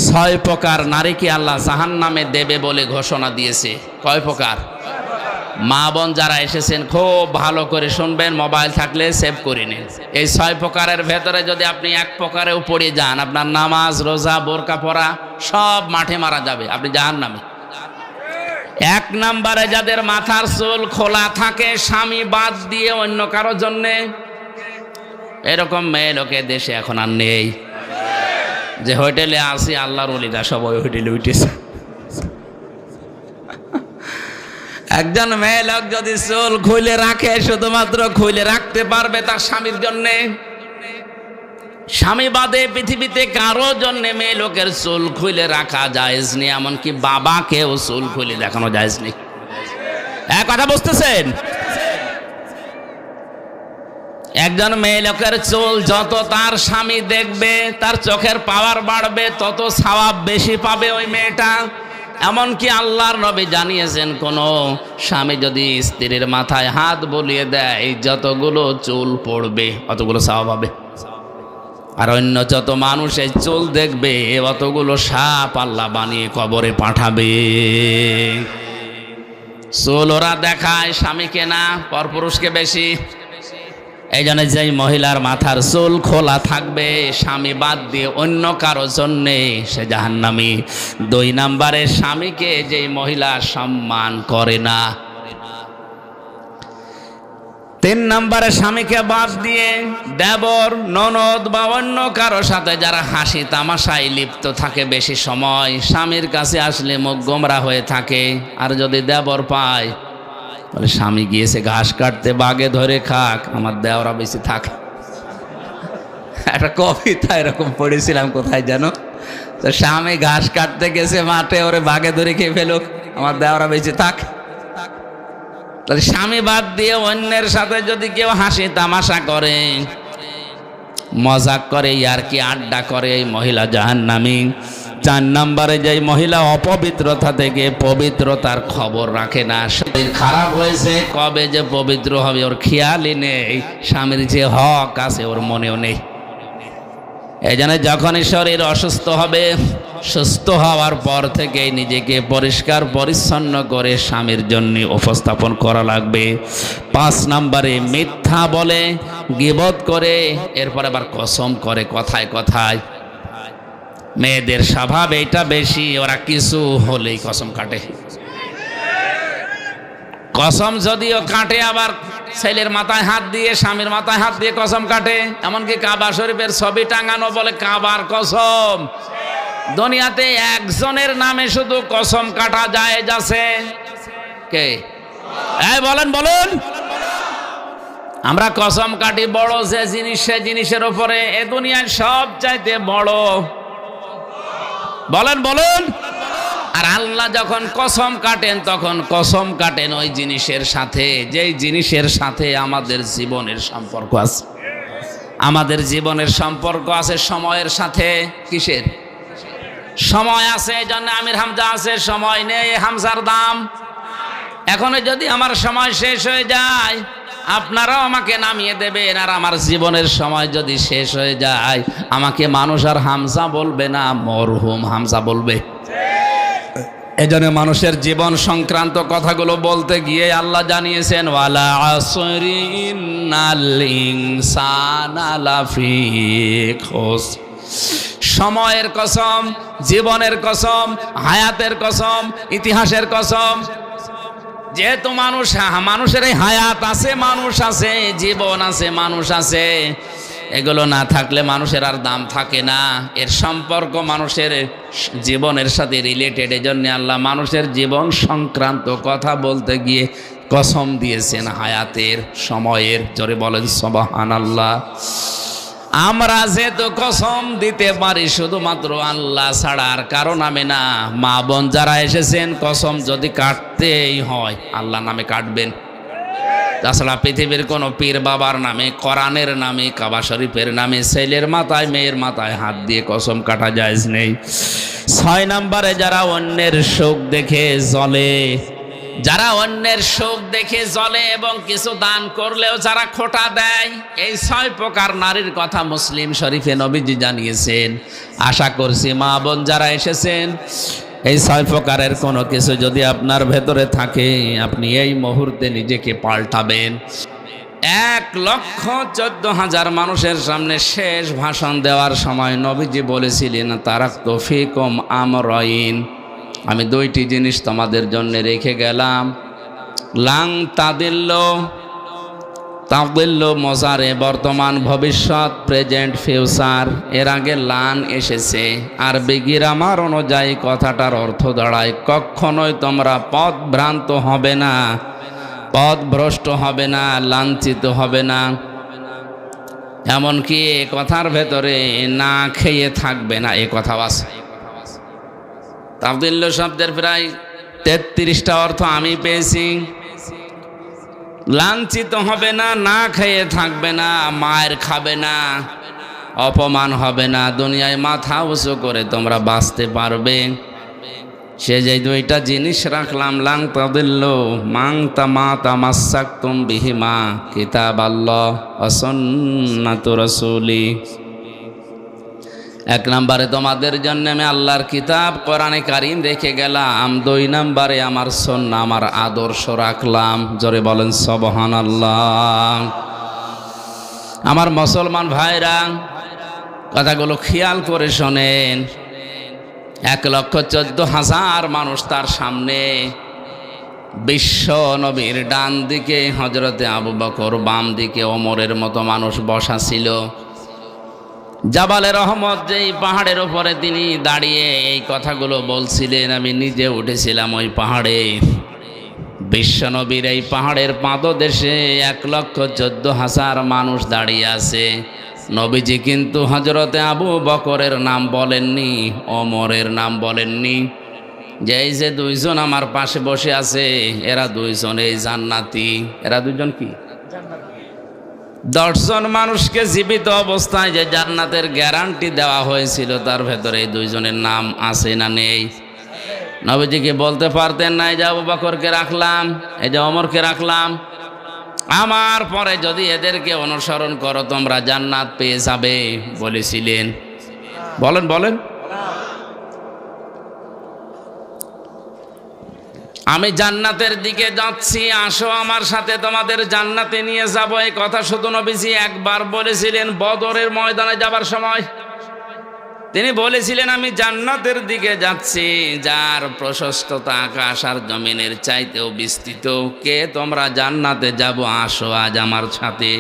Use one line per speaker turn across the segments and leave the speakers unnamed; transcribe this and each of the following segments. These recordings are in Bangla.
ছয় প্রকার নারীকে আল্লাহ জাহান্নামে দেবে বলে ঘোষণা দিয়েছে। কয় প্রকার? মা বোন যারা এসেছেন খুব ভালো করে শুনবেন, মোবাইল থাকলে সেভ করে নিন। এই ছয় প্রকারের ভেতরে যদি আপনি এক প্রকারেও পড়ে যান, আপনার নামাজ রোজা বোরকা পরা সব মাঠে মারা যাবে, আপনি জাহান্নামে। এক নম্বরে যাদের মাথার চুল খোলা থাকে স্বামী বাদ দিয়ে অন্য কারো জন্যে, এরকম মেয়ে লোকে দেশে এখন আর নেই। যে হোটেলে আসি আল্লাহর ওলিরা সব ওই হোটেলে উঠেছে। একজন মেয়ে লোক যদি চুল খুলে রাখে, শুধুমাত্র খুলে রাখতে পারবে তার স্বামীর জন্যে, স্বামী বাদে পৃথিবীতে কারো জন্য মেয়ে লোকের চুল খুলে রাখা জায়েজ নেই, এমনকি বাবাকেও চুল খুলে দেখানো জায়েজ নেই। এক কথা বুঝতেছেন? একজন মেয়ে লোকের চুল যত তার স্বামী দেখবে, তার চোখের পাওয়ার বাড়বে, তত সওয়াব বেশি পাবে ওই মেয়েটা। এমনকি আল্লাহর নবী জানিয়েছেন, কোন স্বামী যদি স্ত্রীর মাথায় হাত বুলিয়ে দেয়, যতগুলো চুল পড়বে অতগুলো সওয়াব হবে। আর অন্য যত মানুষ এই চুল দেখবে, অতগুলো সাপ আল্লাহ বানিয়ে কবরে পাঠাবে। চুল ওরা দেখায় স্বামীকে না, পরপুরুষকে বেশি। এই জন্য যেই মহিলার মাথার চুল খোলা থাকবে স্বামী বাদ দিয়ে অন্য কারো জন্যে, সে জাহান্নামী। দুই নম্বরে স্বামীকে যেই মহিলা সম্মান করে না। তিন নম্বরে স্বামীকে বাদ দিয়ে দেবর ননদ বা অন্য কারো সাথে যারা হাসি তামাশায় লিপ্ত থাকে বেশি সময়, স্বামীর কাছে আসলে মুখ গোমরা হয়ে থাকে। আর যদি দেবর পায়, বলে স্বামী গিয়েছে ঘাস কাটতে, বাগে ধরে খাক, আমার দেওরা বেশি থাকে। একটা কবিতা এরকম পড়েছিলাম কোথায় যেন, তো স্বামী ঘাস কাটতে গেছে মাঠে, ওরে বাগে ধরে খেয়ে ফেলুক, আমার দেওরা বেশি থাক। তাহলে স্বামী বাদ দিয়ে অন্যের সাথে যদি কেউ হাসি তামাশা করে, মজাক করে, ইয়ারকি আড্ডা করে, এই মহিলা জাহান্নামী। চার নম্বরে যে মহিলা অপবিত্রতা থেকে পবিত্রতার খবর রাখে না, শরীর খারাপ হয়েছে কবে যে পবিত্র হবে ওর খেয়ালই নেই, স্বামীর যে হক আছে ওর মনেও নেই। এই জন্য যখনই শরীর অসুস্থ হবে, সুস্থ হওয়ার পর থেকেই নিজেকে পরিষ্কার পরিচ্ছন্ন করে স্বামীর জন্য উপস্থাপন করা লাগবে। 5 নম্বরে মিথ্যা বলে, গীবত করে, এরপর আবার কসম করে কথায় কথায়। মেয়েদের স্বভাব এটা বেশি, ওরা কিছু হলেই কসম কাটে। কসম যদিও কাটে, আবার ছেলের মাথায় হাত দিয়ে স্বামীর মাথায় হাত দিয়ে কসম কাটে। এমনকি কাবা শরীফের ছবি টাঙানো বলে কাবার কসম। দুনিয়াতে একজনের নামে শুধু কসম কাটা জায়েজ আছে, কে? এই বলেন বলুন। আমরা কসম কাটি বড় যে জিনিস, সে জিনিসের উপরে। এ দুনিয়ার সব চাইতে বড়, বলেন বলুন। আর আল্লাহ যখন কসম কাটেন, তখন কসম কাটেন ওই জিনিসের সাথে, যেই জিনিসের সাথে আমাদের জীবনের সম্পর্ক আছে। আমাদের জীবনের সম্পর্ক আছে সময়ের সাথে। কিসের সময় আছে? এই জন্য আমির হামজা আছে, সময় নেই হামজার দাম। এখন যদি আমার সময় শেষ হয়ে যায়, আপনারাও আমাকে নামিয়ে দেবেন। আর আমার জীবনের সময় যদি শেষ হয়ে যায়, আমাকে মানুষ আর হামজা বলবে না, মরহুম হামজা বলবে। এজন্য মানুষের জীবন সংক্রান্ত কথাগুলো বলতে গিয়ে আল্লাহ জানিয়েছেন, ওয়ালা আসরি ইন্নাল ইনসানা লাফি খুসর। সময়ের কসম, জীবনের কসম, হায়াতের কসম, ইতিহাসের কসম। যেহেতু মানুষের এই হায়াত আছে, মানুষ আছে, জীবন আছে, মানুষ আছে, এগুলো না থাকলে মানুষের আর দাম থাকে না। এর সম্পর্ক মানুষের জীবনের সাথে রিলেটেড। এজন্য আল্লাহ মানুষের জীবন সংক্রান্ত কথা বলতে গিয়ে কসম দিয়েছেন হায়াতের, সময়ের। জোরে বলেন সুবহানাল্লাহ। আমরা যেহেতু কসম দিতে পারি শুধুমাত্র আল্লাহ ছাড়া আর কারো নামে না। মা বোন যারা এসেছেন, কসম যদি কাটতেই হয় আল্লাহ নামে কাটবেন। তাছাড়া পৃথিবীর কোনো পীর বাবার নামে, কোরআনের নামে, কাবা শরীফের নামে ছেলের মাথায় মেয়ের মাথায় হাত দিয়ে কসম কাটা জায়েজ নেই। 6 নম্বরে যারা অন্যের সুখ দেখে জ্বলে, যারা অন্যের সুখ দেখে জ্বলে এবং কিছু দান করলেও যারা খোঁটা দেয়, এই 6 প্রকার নারীর কথা মুসলিম শরীফে নবীজি জানিয়েছেন। আশা করছি মা বোন যারা এসেছেন, এই 6 প্রকারের কোনো কিছু যদি আপনার ভেতরে থাকে, আপনি এই মুহূর্তে নিজেকে পাল্টাবেন। 1,14,000 মানুষের সামনে শেষ ভাষণ দেওয়ার সময় নবীজি বলেছিলেন, তারাক্তু ফিকুম আমরাইন, আমি 2টি জিনিস তোমাদের জন্য রেখে গেলাম। লাং তাদিল্লু মজারে, বর্তমান ভবিষ্যৎ, প্রেজেন্ট ফিউচার। এর আগে লান এসেছে, আরবি গ্রামার অনুযায়ী কথাটার অর্থ দাঁড়ায় কখনোই তোমরা পথভ্রান্ত হবে না, পথভ্রষ্ট হবে না, লাঞ্ছিত হবে না, এমনকি এ কথার ভেতরে না খেয়ে থাকবে না, এ কথাও আছে। তাদিল্লু শব্দের প্রায় 33টা অর্থ আমি পেয়েছি। লাঞ্ছিত হবে না, না খেয়ে থাকবে না, মায়ের খাবে না, অপমান হবে না, দুনিয়ায় মাথা উঁচু করে তোমরা বাঁচতে পারবে। সে যে 2টা জিনিস রাখলাম, লাং তাদিল্লু মাং তামাসাকতুম বিহিমা কিতাবাল্লাহ ওয়া সুন্নাতু রাসূলি। 1 নম্বরে তোমাদের জন্য আমি আল্লাহর কিতাব কোরআনে কারীম রেখে গেলাম। 2 নম্বরে আমার সুন্নাহ, আমার আদর্শ রাখলাম। জোরে বলেন সুবহানাল্লাহ। আমার মুসলমান ভাইরা, কথাগুলো খেয়াল করে শোনেন। 1,14,000 মানুষ তার সামনে, বিশ্ব নবীর ডান দিকে হযরতে আবু বকর, বাম দিকে ওমরের মতো মানুষ বসা ছিল। জাবালে রহমত, যেই পাহাড়ের উপরে তিনি দাঁড়িয়ে এই কথাগুলো বলছিলেন, আমি নিজে উঠেছিলাম ওই পাহাড়ে। বিশ্বনবীর এই পাহাড়ের পাদদেশে 1,14,000 মানুষ দাঁড়িয়ে আছে। নবীজি কিন্তু হযরতে আবু বকরের নাম বলেননি, ওমরের নাম বলেননি। যে এই যে 2 জন আমার পাশে বসে আছে, এরা 2 জন এই জান্নাতি। এরা 2 জন কি? 10 জন মানুষকে জীবিত অবস্থায় যে জান্নাতের গ্যারান্টি দেওয়া হয়েছিল, তার ভেতরে এই 2 জনের নাম আছে না নেই? নবীজিকে বলতে পারতেন না, এই যে আবু বকরকে রাখলাম, এই যে ওমরকে রাখলাম, আমার পরে যদি এদেরকে অনুসরণ করো তোমরা জান্নাত পেয়ে যাবে, বলেছিলেন? বলেন বলেন। আমি জান্নাতের দিকে যাচ্ছি, আসো আমার সাথে, তোমাদের জান্নাতে নিয়ে যাব। এই কথা শুধু নবীজি একবার বলেছিলেন বদরের ময়দানে যাবার সময়। তিনি বলেছিলেন, আমি জান্নাতের দিকে যাচ্ছি, যার প্রশস্ততা আকাশ আর জমিনের চাইতেও বিস্তৃত। কে তোমরা জান্নাতে যাব, আসো আজ আমার সাথে।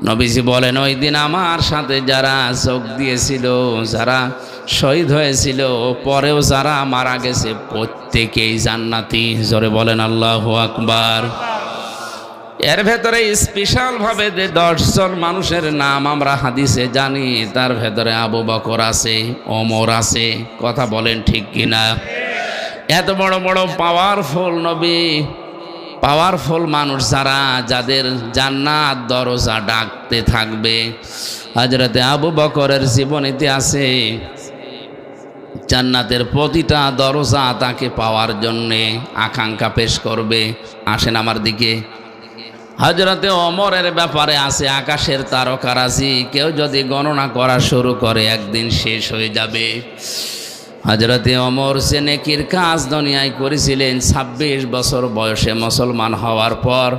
নবীজি বলেন, ওই দিন আমার সাথে যারা যোগ দিয়েছিল, যারা শহীদ হয়েছিল, পরেও যারা মারা গেছে, প্রত্যেকেই জান্নাতি। জোরে বলেন আল্লাহু আকবার। এর ভেতরে স্পেশাল ভাবে যে 10 জন মানুষের নাম আমরা হাদিসে জানি, তার ভেতরে আবু বকর আছে, ওমর আছে। কথা বলেন ঠিক কিনা? এত বড় বড় পাওয়ারফুল নবী, পাওয়ারফুল মানুষ যারা, যাদের জান্নাত দরজা ডাকতে থাকবে। হযরতে আবু বকরের জীবনীতে আছে, জান্নাতের প্রতিটা দরজা তাকে পাওয়ার জন্যে আকাঙ্ক্ষা পেশ করবে, আসেন আমার দিকে। হযরতে ওমরের ব্যাপারে আছে, আকাশের তারকারাজি কেউ যদি গণনা করা শুরু করে, একদিন শেষ হয়ে যাবে। হযরতে ওমর সে নেকির কাজ দুনিয়ায় করেছিলেন। 26 বছর বয়সে মুসলমান হওয়ার পর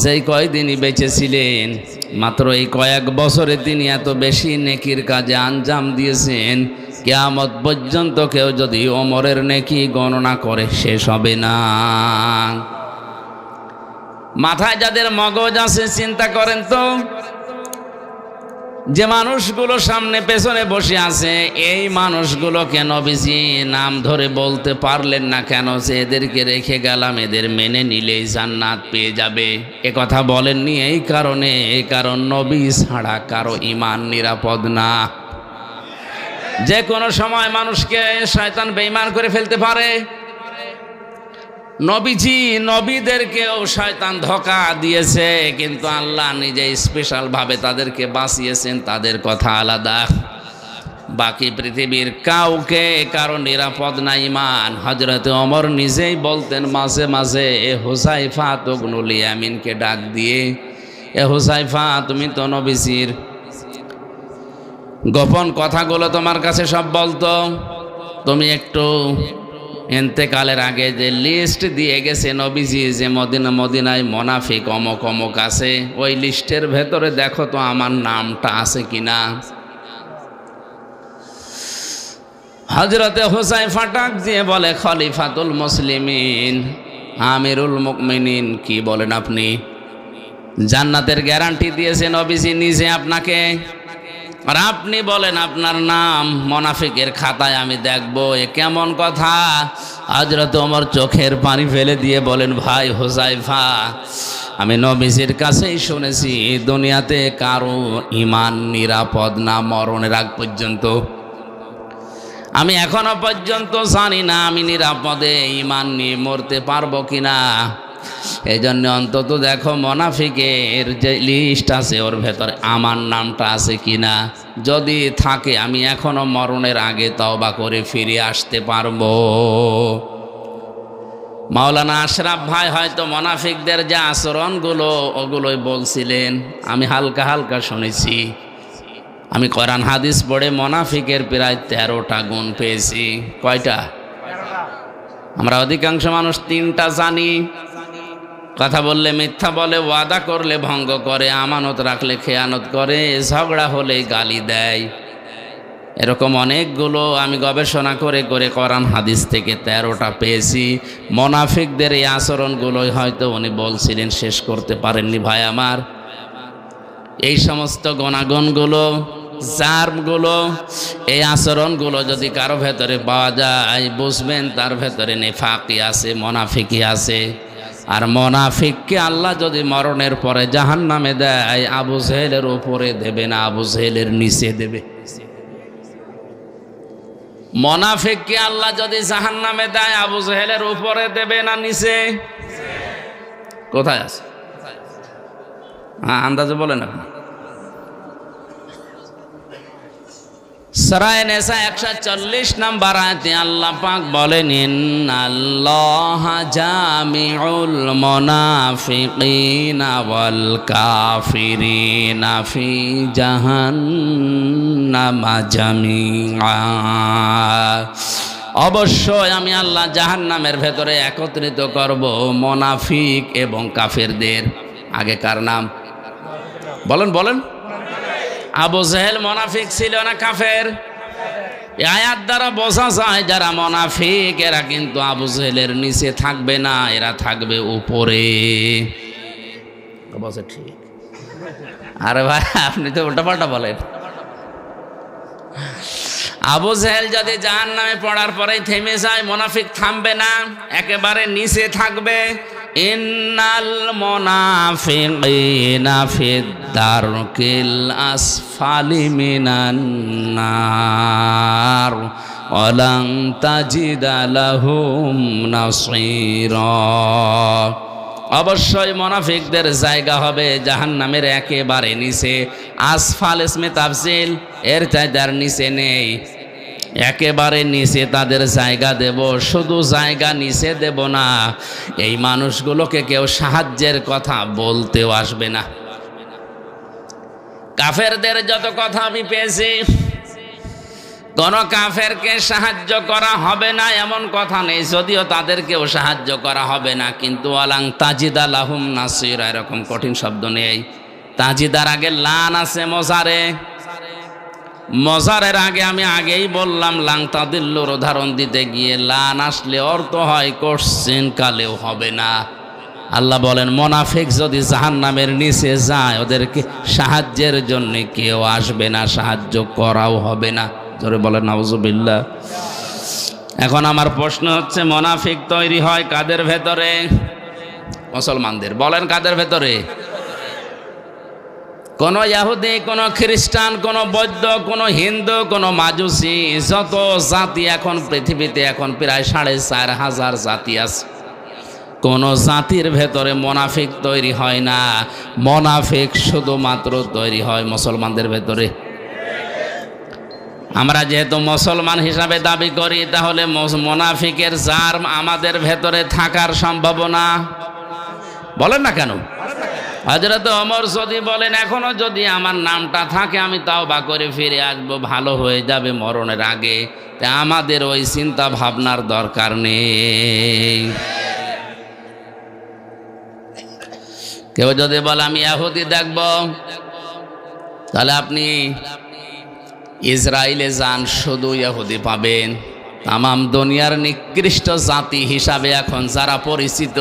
যেই কয়দিনই বেঁচে ছিলেন, মাত্র এই কয়েক বছরে তিনি এত বেশি নেকির কাজে আঞ্জাম দিয়েছেন, কিয়ামত পর্যন্ত কেউ যদি ওমরের নেকি গণনা করে শেষ হবে না। মাথায় যাদের মগজ আছে চিন্তা করেন তো, যে মানুষগুলো সামনে পেছনে বসে আছে, এই মানুষগুলোকে নবীজি নাম ধরে বলতে পারলেন না কেন? যে এদেরকে রেখে গেলাম, এদের মেনে নিলেই জান্নাত পেয়ে যাবে। এ কথা বলেননি এই কারণে, এই কারণ নবী ছাড়া কারো ঈমান নিরাপদ না। যে কোনো সময় মানুষকে শয়তান বেঈমান করে ফেলতে পারে। নবীজি নবীদেরকেও শয়তান ধোঁকা দিয়েছে, কিন্তু আল্লাহ নিজে স্পেশাল ভাবে তাদেরকে বাঁচিয়েছেন। তাদের কথা আলাদা, বাকি পৃথিবীর কাউকে কারো নিরাপদ না ঈমান। হযরতে ওমর নিজেই বলতেন মাঝে মাঝে, এ হুযায়ফা ইবনুল ইয়ামিনকে ডাক দিয়ে, এ হুযায়ফা তুমি তো নবীজির গোপন কথাগুলো তোমার কাছে সব বলতো। তুমি একটু ইন্তেকালের আগে যে লিস্ট দিয়ে গেছে নবীজি, যে মদিনায় মোনাফিক অমক অমক আছে, ওই লিস্টের ভেতরে দেখো তো আমার নামটা আছে কিনা। হযরতে হুযায়ফা ডাক দিয়ে বলে, খলিফাতুল মুসলিমিন, আমিরুল মুমিনিন, কি বলেন আপনি? জান্নাতের গ্যারান্টি দিয়েছে নবীজি নিজে আপনাকে, আর আপনি বলেন আপনার নাম মোনাফিকের খাতায় আমি দেখব, এ কেমন কথা? হযরত ওমর চোখের পানি ফেলে দিয়ে বলেন, ভাই হুযায়ফা, আমি নবীজির কাছেই শুনেছি দুনিয়াতে কারো ঈমান নিরাপদ না মরণের আগ পর্যন্ত। আমি এখনো পর্যন্ত জানি না আমি নিরাপদে ঈমান নিয়ে মরতে পারবো কিনা। এই জন্য অন্তত দেখো মোনাফিকের যে লিস্ট আছে ওর ভেতরে আমার নামটা আছে কিনা। যদি থাকে আমি এখনো মরণের আগে তওবা করে ফিরে আসতে পারবো। মাওলানা আশরাফ ভাই হয়তো মোনাফিকদের যে আচরণগুলো ওগুলোই বলছিলেন, আমি হালকা হালকা শুনেছি। আমি কোরআন হাদিস পড়ে মোনাফিকের প্রায় 13টা গুণ পেয়েছি। কয়টা? আমরা অধিকাংশ মানুষ 3টা জানি। কথা বললে মিথ্যা বলে, ওয়াদা করলে ভঙ্গ করে, আমানত রাখলে খেয়ানত করে, ঝগড়া হলে গালি দেয়। এরকম অনেকগুলো আমি গবেষণা করে করে কোরআন হাদিস থেকে 13টা পেয়েছি। মোনাফিকদের এই আচরণগুলোই হয়তো উনি বলছিলেন, শেষ করতে পারেননি ভাই আমার। এই সমস্ত গুণাগুণগুলো, জার্মগুলো, এই আচরণগুলো যদি কারো ভেতরে পাওয়া যায়, বুঝবেন তার ভেতরে নিফাকি আছে, মোনাফিকি আছে। আর মোনাফিককে আল্লাহ যদি মরণের পরে জাহান্নামে দেয়, আবু জেহেলের উপরে দেবে না, আবু জেহেলের নিচে দেবে। মোনাফিককে আল্লাহ যদি জাহান্নামে দেয়, আবু জেহেলের উপরে দেবে না নিচে? কোথায় আছে? হ্যাঁ, আন্দাজে বলেন আপনি। সূরা নিসা 140 নম্বর আয়াতে আল্লাহ পাক বলেন, ইন্নাল্লাহা জামিউল মুনাফিকিনা ওয়াল কাফিরিনা ফি জাহান্নামা জামিআ। অবশ্যই আমি আল্লাহ জাহান্নামের ভেতরে একত্রিত করব মুনাফিক এবং কাফেরদের। আগে কার নাম বলেন বলেন? আবু জেহেল মোনাফিক ছিল না কাফের? এই আয়াত দ্বারা বোঝা যায় যারা মোনাফিক এরা কিন্তু আবু জেহেলের নিচে থাকবে না, এরা থাকবে উপরে। বলছে ঠিক। আরে ভাই আপনি তো উল্টাপাল্টা বলেন। আবু জেহেল যদি জাহান্নামে পড়ার পরেই থেমে যায়, মোনাফিক থামবে না, একেবারে নিচে থাকবে। ইন্নাল মুনাফিকিনা ফিদ দারকিল আসফালি মিনান নার ওয়ালান তাজিদা লাহুম নাসীরা। অবশ্যই মুনাফিকদের জায়গা হবে জাহান্নামের একেবারে নিচে। আসফাল ইসমে তাফসিল, এর চাইতে আর নিচে নেই। একেবারে নিচে তাদের জায়গা দেব। শুধু জায়গা নিচে দেব না, এই মানুষগুলোকে কেউ সাহায্যের কথা বলতেও আসবে না। কাফেরদের যত কথা আমি পেয়েছি, কোন কাফেরকে সাহায্য করা হবে না এমন কথা নেই, যদিও তাদেরকেও সাহায্য করা হবে না, কিন্তু ওয়ালাং তাজিদা লাহুম নাসীরা এরকম কঠিন শব্দ নেই। তাজিদার আগে লান আছে মজারে, মজারের আগে আমি আগেই বললাম লাং তাদিল্লুর উদাহরণ দিতে গিয়ে লান আসলে অর্থ হয় কোশ্চেন কালেও হবে না। আল্লাহ বলেন মোনাফিক যদি জাহান্নামের নিচে যায়, ওদেরকে সাহায্যের জন্য কেউ আসবে না, সাহায্য করাও হবে না। জোরে বলেন নাউজুবিল্লাহ। এখন আমার প্রশ্ন হচ্ছে, মোনাফিক তৈরি হয় কাদের ভেতরে? মুসলমানদের। বলেন কাদের ভেতরে? কোন ইহুদি, কোন খ্রিস্টান, কোন বৌদ্ধ, কোন হিন্দু, কোন মাজুসি, যত জাতি এখন পৃথিবীতে এখন প্রায় 4500 জাতি আছে, কোন জাতির ভেতরে মোনাফিক তৈরি হয় না। মোনাফিক শুধুমাত্র তৈরি হয় মুসলমানদের ভেতরে। আমরা যেহেতু মুসলমান হিসাবে দাবি করি, তাহলে মোনাফিকের জার্ম আমাদের ভেতরে থাকার সম্ভাবনা, বলেন না কেন? হযরত ওমর যদি বলেন এখনো যদি আমার নামটা থাকে আমি তাওবা করে ফিরে আসবো, ভালো হয়ে যাবে মরণের আগে, তা আমাদের ওই চিন্তা ভাবনার দরকার নেই। কেউ যদি বলে আমি ইহুদি দেখব, তাহলে আপনি ইসরায়েলে যান, শুধু ইহুদি পাবেন। তামাম দুনিয়ার নিকৃষ্ট জাতি হিসাবে এখন যারা পরিচিত,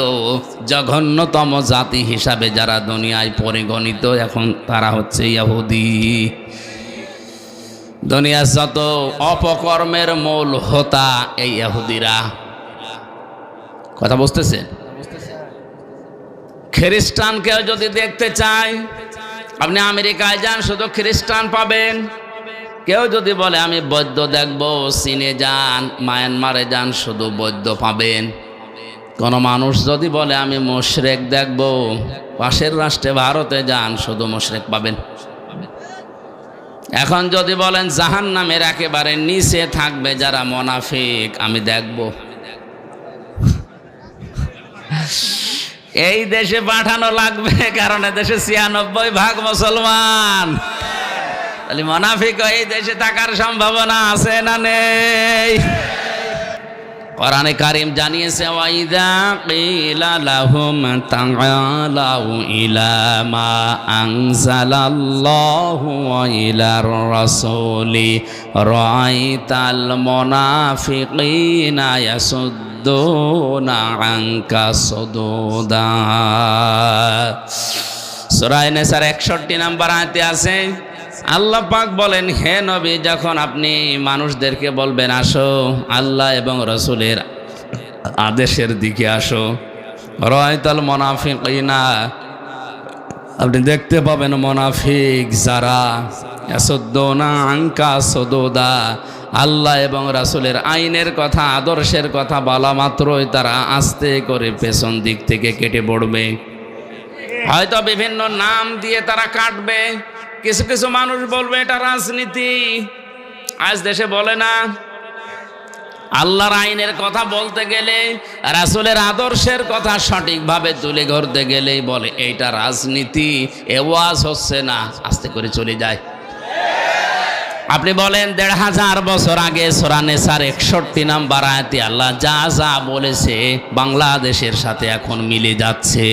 জঘন্যতম জাতি হিসাবে যারা দুনিয়ায় পরিগণিত, এখন তারা হচ্ছে ইহুদি। দুনিয়ার যত অপকর্মের মূল হোতা এই ইহুদিরা। কথা বুঝতেছেন? খ্রিস্টানকেও যদি দেখতে চাই, আপনি আমেরিকায় যান, শুধু খ্রিস্টান পাবেন। কেউ যদি বলে আমি বৌদ্ধ দেখব, চীনে যান, মায়ানমারে যান, শুধু বৌদ্ধ পাবেন। কোন মানুষ যদি বলে আমি মুশরিক দেখব, পাশের রাষ্ট্রে ভারতে যান, শুধু মুশরিক পাবেন। এখন যদি বলেন জাহান্নামের একেবারে নিচে থাকবে যারা মুনাফিক, আমি দেখব, এই দেশে পাঠানো লাগবে, কারণ এদেশে ৯৬% মুসলমান। তাহলে মুনাফিক এই দেশে থাকার সম্ভাবনা আছে না নেই? কোরআনে কারীম জানিয়েছে ওয়াইদা কিলা লাহুম তাআলাউ ইলা মা আনজালাল্লাহু ওয়া ইলার রাসূলি রাআইতাল মুনাফিকিনা ইয়াসুদ্দুনা আনকা সুদুদা। সূরা নিসার ৬১ নম্বর আয়াতে আছে, আল্লাহ পাক বলেন, হে নবী, যখন আপনি মানুষদেরকে বলবেন আসো আল্লাহ এবং রাসূলের আদেশের দিকে আসো, রাআইতাল মুনাফিকিনা, আপনি দেখতে পাবেন মুনাফিক যারা ইয়াসুদ্দুনা আনকা সুদুদা, আল্লাহ এবং রাসূলের আইনের কথা, আদর্শের কথা বলা মাত্রই তারা আস্তে করে পেছন দিক থেকে কেটে পড়বে। হয়তো বিভিন্ন নাম দিয়ে তারা কাটবে। কিছু কিছু মানুষ বলবে এটা রাজনীতি। আজ দেশে বলে না, আল্লাহর আইনের কথা বলতে গেলে, রাসূলের আদর্শের কথা সঠিকভাবে তুলে ধরতে গেলেই বলে এইটা রাজনীতি, এ ওয়াজ হচ্ছে না, আস্তে করে চলে যায়। আপনি বলেন ১৫০০ বছর আগে সূরা নিসার ৬১ নম্বর আয়াতে আল্লাহ যা যা বলেছে বাংলাদেশের সাথে এখন মিলে যাচ্ছে।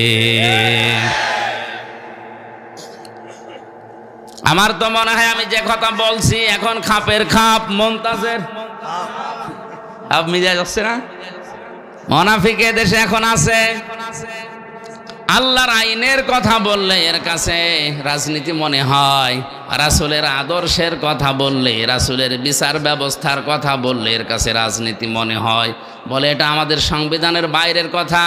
আমার তো মনে হয় আমি যে কথা বলছি এখন খাপের খাপ মুনতাজের খাপ মিলে যাচ্ছে না? মুনাফিক দেশে এখন আছে। আল্লাহর আইনের কথা বললে এর কাছে রাজনীতি মনে হয়, রাসূলের আদর্শের কথা বললে, রাসূলের বিচার ব্যবস্থার কথা বললে এর কাছে রাজনীতি মনে হয়। বলে এটা আমাদের সংবিধানের বাইরের কথা।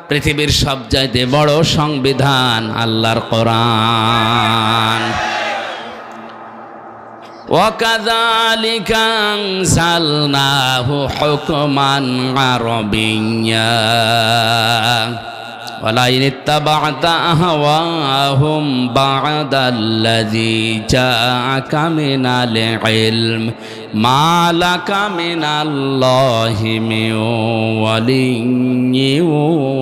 পৃথিবীর সবচাইতে বড় সংবিধান আল্লাহর কোরআন। وَكَذَلِكَ أَنزَلْنَاهُ حُكْمًا عَرَبِيًّا وَلَئِنِ اتَّبَعْتَ أَهْوَاءَهُمْ بَعْدَ الَّذِي جَاءَكَ مِنَ الْعِلْمِ مَا لَكَ مِنَ اللَّهِ مِنْ وَلِيٍّ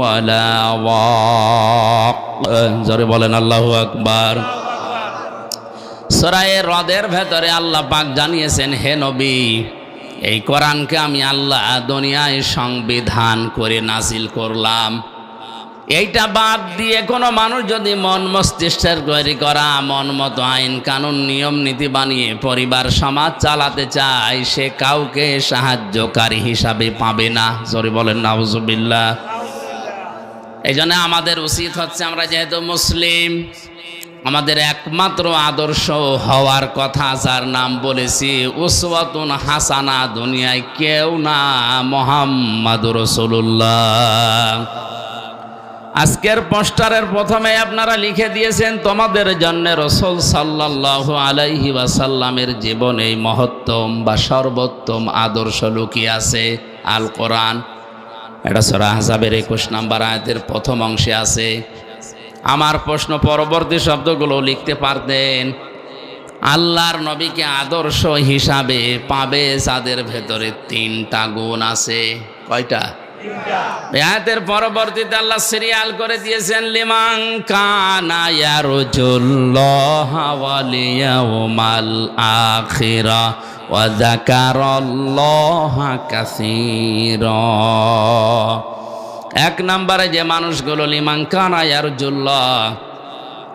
وَلَا وَاقٍ। জোরে বলেন আল্লাহু আকবার। সূরা রদের ভেতরে আল্লাহ পাক জানিয়েছেন, হে নবী, এই কোরআনকে আমি আল্লাহ দুনিয়ায় সংবিধান করে নাজিল করলাম। এইটা বাদ দিয়ে কোনো মানুষ যদি মন মস্তিষ্কের তৈরি করা মন মতো আইন কানুন নিয়ম নীতি বানিয়ে পরিবার সমাজ চালাতে চায়, সে কাউকে সাহায্যকারী হিসাবে পাবে না। জোরে বলেন নাউজুবিল্লাহ। এই জন্য আমাদের উচিত হচ্ছে, আমরা যেহেতু মুসলিম, আমাদের একমাত্র আদর্শ হওয়ার কথা যার নাম বলেছি উসওয়াতুন হাসানা, দুনিয়ায় কেউ না, মুহাম্মাদুর রাসূলুল্লাহ। আজকের পোস্টারের প্রথমে আপনারা লিখে দিয়েছেন তোমাদের জন্য রাসূল সাল্লাল্লাহু আলাইহি ওয়াসাল্লামের জীবনে মহত্তম বা সর্বোত্তম আদর্শ লুকিয়ে আছে, আল কোরআন। এটা সূরা আহজাবের ২১ নম্বর আয়াতের প্রথম অংশে আছে। আমার প্রশ্ন, পরবর্তী শব্দগুলো লিখতে পারতেন। আল্লাহর নবীকে আদর্শ হিসাবে পাবে যাদের ভেতরে ৩টা গুণ আছে। কয়টা? আয়াতের পরবর্তীতে আল্লাহ সিরিয়াল করে দিয়েছেন লিমান কানা ইয়ারজুল্লাহ ওয়াল ইয়াউমাল আখিরা ওয়া যাকারাল্লাহা কাসীরা। এক নম্বরে যে মানুষগুলো লিমান কানা ইয়ারজুল্লাহ,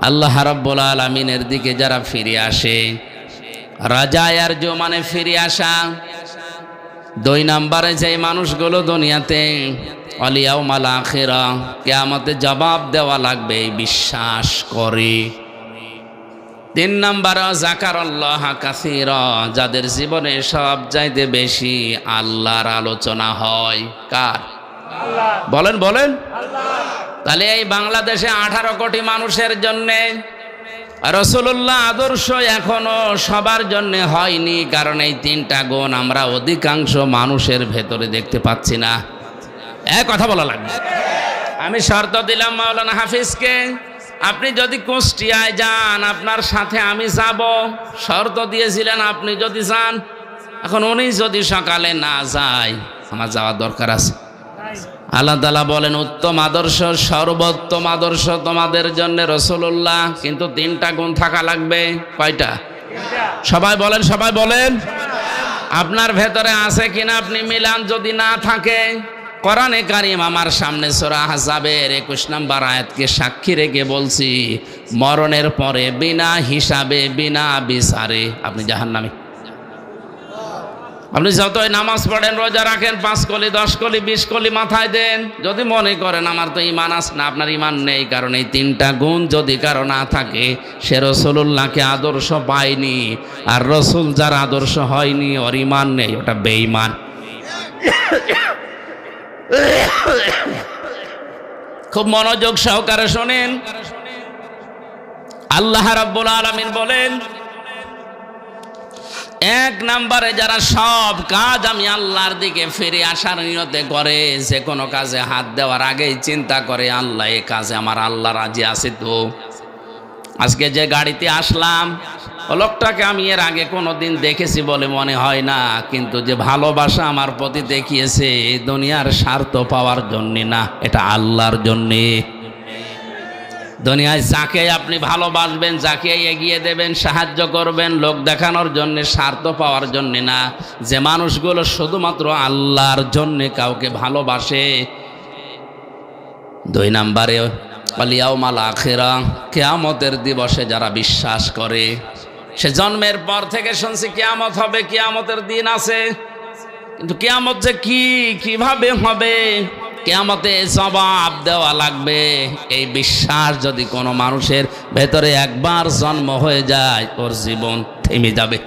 আল্লাহ রাব্বুল আলামিনের দিকে যারা ফিরে আসে, রাজা ইয়ারজু মানে ফিরে আসা। দুই নম্বরে যে মানুষগুলো দুনিয়াতে ওয়াল ইয়াউমাল আখিরা, কিয়ামতে জবাব দেওয়া লাগবে এই বিশ্বাস করে। তিন নম্বরে যাকারাল্লাহা কাসীরা, যাদের জীবনে সব চাইতে বেশি আল্লাহর আলোচনা হয়। কার? বলেন বলেন। তাহলে এই বাংলাদেশে 18 কোটি মানুষের জন্যে রাসূলুল্লাহ আদর্শ এখনো সবার জন্য হয়নি, কারণ এই তিনটা গুণ আমরা অধিকাংশ মানুষের ভেতরে দেখতে পাচ্ছি না। এক কথা বলা লাগবে। আমি শর্ত দিলাম মাওলানা হাফিজকে, আপনি যদি কুষ্টিয়ায় যান আপনার সাথে আমি যাব। শর্ত দিয়েছিলেন আপনি যদি যান। এখন উনি যদি সকালে না যায়, আমার যাওয়ার দরকার আছে। আল্লাহ তাআলা বলেন উত্তম আদর্শ, সর্বোত্তম আদর্শ তোমাদের জন্য রাসূলুল্লাহ, কিন্তু তিনটা গুণ থাকা লাগবে। কয়টা? সবাই বলেন, সবাই বলেন। আপনার ভেতরে আছে কিনা আপনি মিলান। যদি না থাকে, কোরআনে কারীম আমার সামনে সূরা আহজাবের 21 নম্বর আয়াতকে সাক্ষী রেখে বলছি, মরণের পরে বিনা হিসাবে বিনা বিচারে আপনি জাহান্নামী। আপনি যতই নামাজ পড়েন, রোজা রাখেন, 5 কলি 10 কলি 20 কলি মাথায় দেন, যদি মনে করেন আমার তো ঈমান আছে না, আপনার ঈমান নেই। কারণ এই তিনটা গুণ যদি কারো না থাকে, সে রাসূলুল্লাহকে আদর্শ পায়নি। আর রাসূল যার আদর্শ হয়নি, ওর ঈমান নেই, ওটা বেঈমান। খুব মনোযোগ সহকারে শোনেন। আল্লাহ রাব্বুল আলামিন বলেন, এক নম্বরে যারা সব কাজ আমি আল্লাহর দিকে ফিরে আসার নিয়তে করে, যে কোনো কাজে হাত দেওয়ার আগেই চিন্তা করে আল্লাহ এই কাজে আমার আল্লাহ রাজি আছে তো। আজকে যে গাড়িতে আসলাম, ও লোকটাকে আমি এর আগে কোনোদিন দেখেছি বলে মনে হয় না, কিন্তু যে ভালোবাসা আমার প্রতি দেখিয়েছে, দুনিয়ার স্বার্থ পাওয়ার জন্যে না, এটা আল্লাহর জন্যে। দুনিয়ায় যাকে আপনি ভালোবাসবেন, যাকে এগিয়ে দেবেন, সাহায্য করবেন, লোক দেখানোর জন্য, স্বার্থ পাওয়ার জন্য না। যে মানুষগুলো শুধুমাত্র আল্লাহর জন্য কাউকে ভালোবাসে। দুই নম্বরে ওয়াল ইয়াউমাল আখিরা, কিয়ামতের দিবসে যারা বিশ্বাস করে। সে জন্মের পর থেকে শুনছি কিয়ামত হবে, কিয়ামতের দিন আছে, কিন্তু কিয়ামত যে কি, কিভাবে হবে, কিয়ামতে জবাব দেওয়া লাগবে, এই বিশ্বাস যদি কোনো মানুষের ভেতরে একবার জন্ম হয়ে যায়, ওর জীবন থেমে যাবে।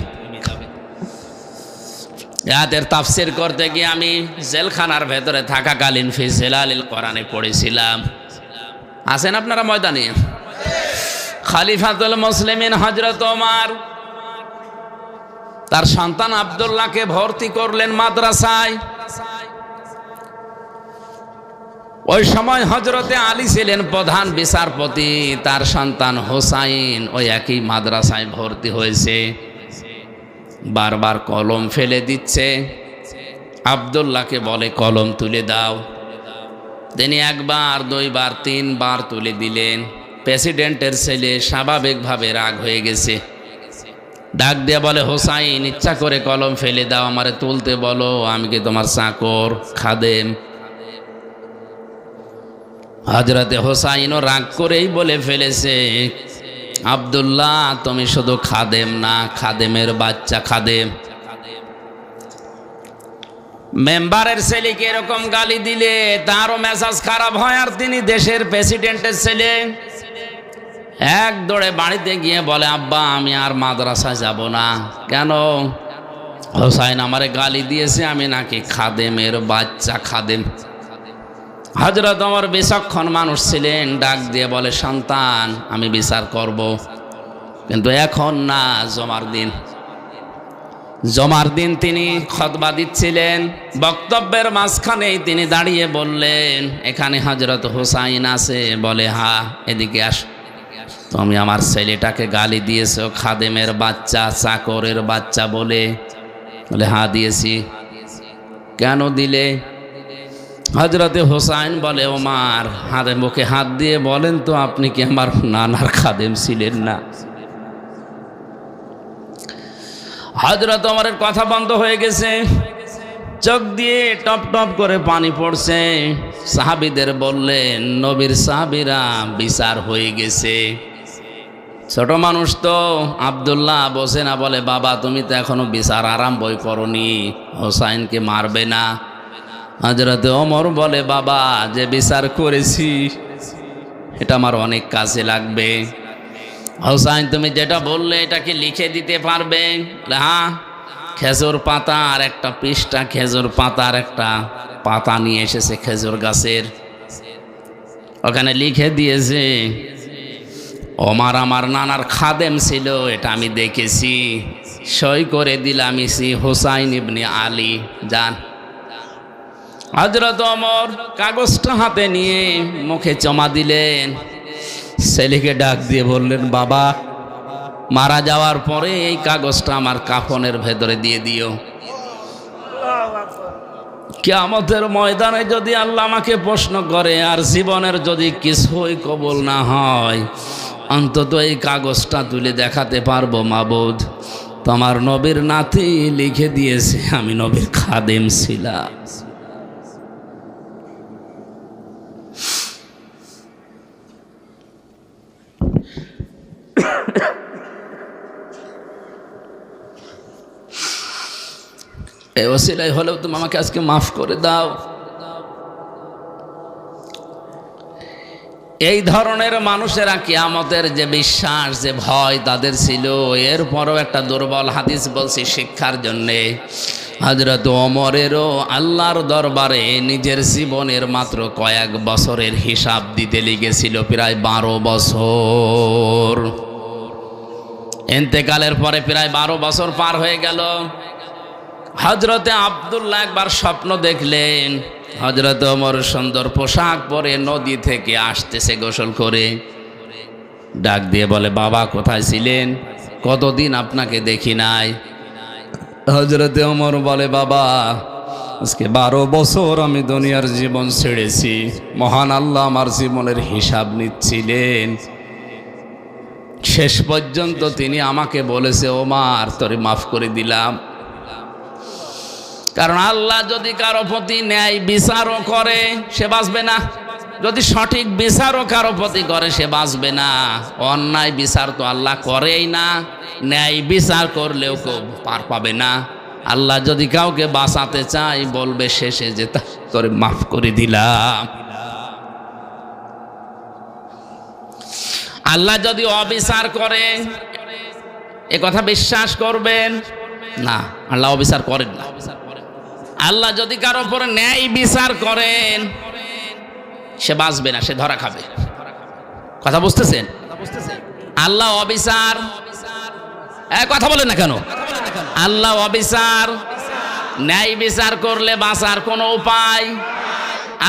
আয়াতের তাফসীর করতে গিয়ে আমি জেলখানার ভেতরে থাকাকালীন ফি জিলালিল কোরআনে পড়েছিলাম। আছেন আপনারা ময়দানে? খলিফাতুল মুসলিমিন হযরত ওমর তার সন্তান আব্দুল্লাহকে ভর্তি করলেন মাদ্রাসায়। ওই সময় হযরতে আলী ছিলেন প্রধান বিচারপতি, তার সন্তান হোসাইন ওই একই মাদ্রাসায় ভর্তি হয়েছে। বারবার কলম ফেলে দিচ্ছে। আব্দুল্লাহকে বলে কলম তুলে দাও। তিনি একবার, দুইবার, তিনবার তুলে দিলেন। প্রেসিডেন্টের ছেলে স্বাভাবিকভাবে রাগ হয়ে গেছে। ডাক দিয়ে বলে, হোসাইন, ইচ্ছা করে কলম ফেলে দাও, আমারে তুলতে বলো, আমি কি তোমার চাকর, খাদেম? হযরতে হোসাইনও রাগ করেই বলে ফেলেছে, আব্দুল্লাহ, তুমি শুধু খাদেম না, খাদেমের বাচ্চা খাদেম। মেম্বারের ছেলেকে এরকম গালি দিলে তারও মেজাজ খারাপ হয়, আর তিনি দেশের প্রেসিডেন্টের ছেলে। এক দৌড়ে বাড়িতে গিয়ে বলে, আব্বা, আমি আর মাদ্রাসায় যাব না। কেন? হোসাইন আমারে গালি দিয়েছে, আমি নাকি খাদেমের বাচ্চা, খাদেম। হযরত ওমর বিচক্ষণ মানুষ ছিলেন, ডাক দিয়ে বলে, সন্তান, আমি বিচার করব, কিন্তু এখন না, জমার দিন। জমার দিন তিনি খুতবা দিচ্ছিলেন। বক্তব্যের মাঝখানেই তিনি দাঁড়িয়ে বললেন, এখানে হযরত হোসাইন আছে? বলে, হ্যাঁ। এদিকে আস। তুমি আমার ছেলেটাকে গালি দিয়েছো খাদেমের বাচ্চা, চাকরের বাচ্চা বলে? বলে, হ্যাঁ দিয়েছি। কেন দিলে? হযরতে হোসাইন বলে, ওমর হাতে মুখে হাত দিয়ে বলেন তো, আপনি কি আমার নানার খাদেম ছিলেন না? হযরত ওমরের কথা বন্ধ হয়ে গেছে, চোখ দিয়ে টপ টপ করে পানি পড়ছে। সাহাবীদের বললেন, নবীর সাহাবীরা বিচার হয়ে গেছে। ছোট মানুষ তো আব্দুল্লাহ বসে না, বলে, বাবা তুমি তো এখনো বিচার আরম্ভই করনি, হোসাইনকে মারবে না? হযরত ওমর বলে, বাবা যে বিচার করেছি এটা আমার অনেক কাজে লাগবে। হোসাইন তুমি যেটা বললে এটা কি লিখে দিতে পারবে? হ্যাঁ। খেজুর পাতা আর একটা পৃষ্ঠা, খেজুর পাতার একটা পাতা নিয়ে এসেছে খেজুর গাছের, ওখানে লিখে দিয়েছে, ওমর আমার নানার খাদেম ছিল, এটা আমি দেখেছি, সই করে দিলাম ইসি হোসাইন ইবনে আলী। যান। হযরত ওমর কাগজটা হাতে নিয়ে মুখে জমা দিলেন। ছেলেকে ডাক দিয়ে বললেন, বাবা মারা যাওয়ার পরে এই কাগজটা আমার কাফনের ভেতরে দিয়ে দিও। কিয়ামতের ময়দানে যদি আল্লাহ আমাকে প্রশ্ন করে আর জীবনের যদি কিছুই কবুল না হয়, অন্তত এই কাগজটা তুলে দেখাতে পারবো, মাবুদ তোমার নবীর নাতি লিখে দিয়েছে আমি নবীর খাদেম ছিলাম। এই ওসিলাই হলেও তুমি আমাকে আজকে মাফ করে দাও। এই ধরনের মানুষেরা কিয়ামতের যে বিশ্বাস, যে ভয় তাদের ছিল, এরপরও একটা দুর্বল হাদিস বলছি শিক্ষার জন্যে। হযরত ওমরেরও আল্লাহর দরবারে নিজের জীবনের মাত্র কয়েক বছরের হিসাব দিতে লেগেছিল প্রায় 12 বছর। ইন্তেকালের পরে প্রায় 12 বছর পার হয়ে গেল। হযরতে আব্দুল্লাহ একবার স্বপ্ন দেখলেন, হযরত ওমর সুন্দর পোশাক পরে নদী থেকে আসতেছে গোসল করে। ডাক দিয়ে বলে, বাবা কোথায় ছিলেন? কতদিন আপনাকে দেখি নাই। হযরতে ওমর বলে, বাবা আজকে 12 বছর আমি দুনিয়ার জীবন ছেড়েছি, মহান আল্লাহ আমার জীবনের হিসাব নিচ্ছিলেন। শেষ পর্যন্ত তিনি আমাকে বলেছে, ওমর তোরে মাফ করে দিলাম। কারণ আল্লাহ যদি কারো প্রতি ন্যায় বিচারও করে সে বাঁচবে না, যদি সঠিক বিচারও কারো প্রতি করে সে বাঁচবে না। অন্যায় বিচার তো আল্লাহ করেই না, ন্যায় বিচার করলেও কেউ পার পাবে না। আল্লাহ যদি কাউকে বাঁচাতে চায় বলবে শেষে যে তোরে মাফ করে দিলাম। আল্লাহ যদি অবিচার করে এ কথা বিশ্বাস করবেন না, আল্লাহ অবিচার করেন না। আল্লাহ যদি কারো উপরে ন্যায় বিচার করেন সে বাঁচবে না, সে ধরা খাবে। কথা বুঝতেছেন? আল্লাহ অবিচার, কথা বলেন না কেন? আল্লাহ অবিচার, ন্যায় বিচার করলে বাঁচার কোনো উপায়।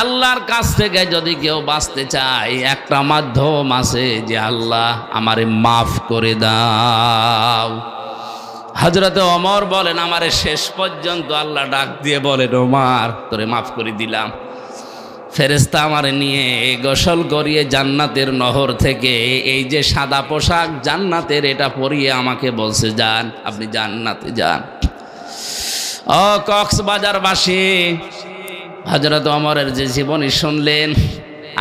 আল্লাহর কাছ থেকে যদি কেউ বাঁচতে চায় একটা মাধ্যম আছে, যে আল্লাহ আমারে মাফ করে দাও। হযরতে ওমর বলেন, আমারে শেষ পর্যন্ত আল্লাহ ডাক দিয়ে বলেন, ওমর তোরে মাফ করে দিলাম। ফেরেশতা আমারে নিয়ে গোসল করিয়ে জান্নাতের নহর থেকে এই যে সাদা পোশাক জান্নাতের, এটা পরিয়ে আমাকে বলছে, যান আপনি জান্নাতে যান। ও কক্সবাজারবাসী, হযরত ওমরের যে জীবনী শুনলেন,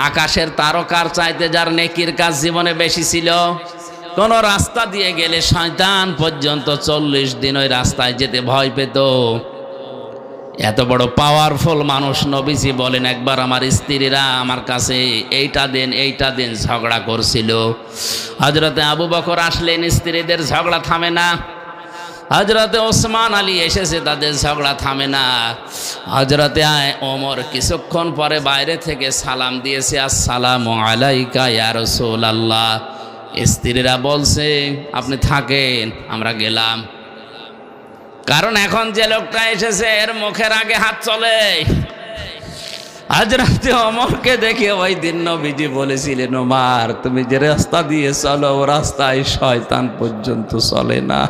আকাশের তারকার চাইতে যার নেকির কাজ জীবনে বেশি ছিল। কোন রাস্তা দিয়ে গেলে শয়তান পর্যন্ত 40 দিন ওই রাস্তায় যেতে ভয় পেত। এত বড় পাওয়ারফুল মানুষ নবীজি বলেন, একবার আমার স্ত্রীরা আমার কাছে এইটা দেন ঝগড়া করছিল। হযরতে আবু বকর আসলেন, স্ত্রীদের ঝগড়া থামে না। হযরতে ওসমান আলী এসেছে, তাদের ঝগড়া থামে না। হযরতে ওমর কিছুক্ষণ পরে বাইরে থেকে সালাম দিয়েছে, আসসালামু আলাইকা ইয়া রাসূলুল্লাহ। স্ত্রীরা বলছে, আপনি থাকেন, আমরা গেলাম। কারণ এখন যে লোকটা এসেছে এর মুখের আগে হাত চলে। হযরতে ওমরকে দেখে ওই দিন নবীজি বলেছিলেন, ওমর তুমি যে রাস্তা দিয়ে চলো ও রাস্তায় শয়তান পর্যন্ত চলে না।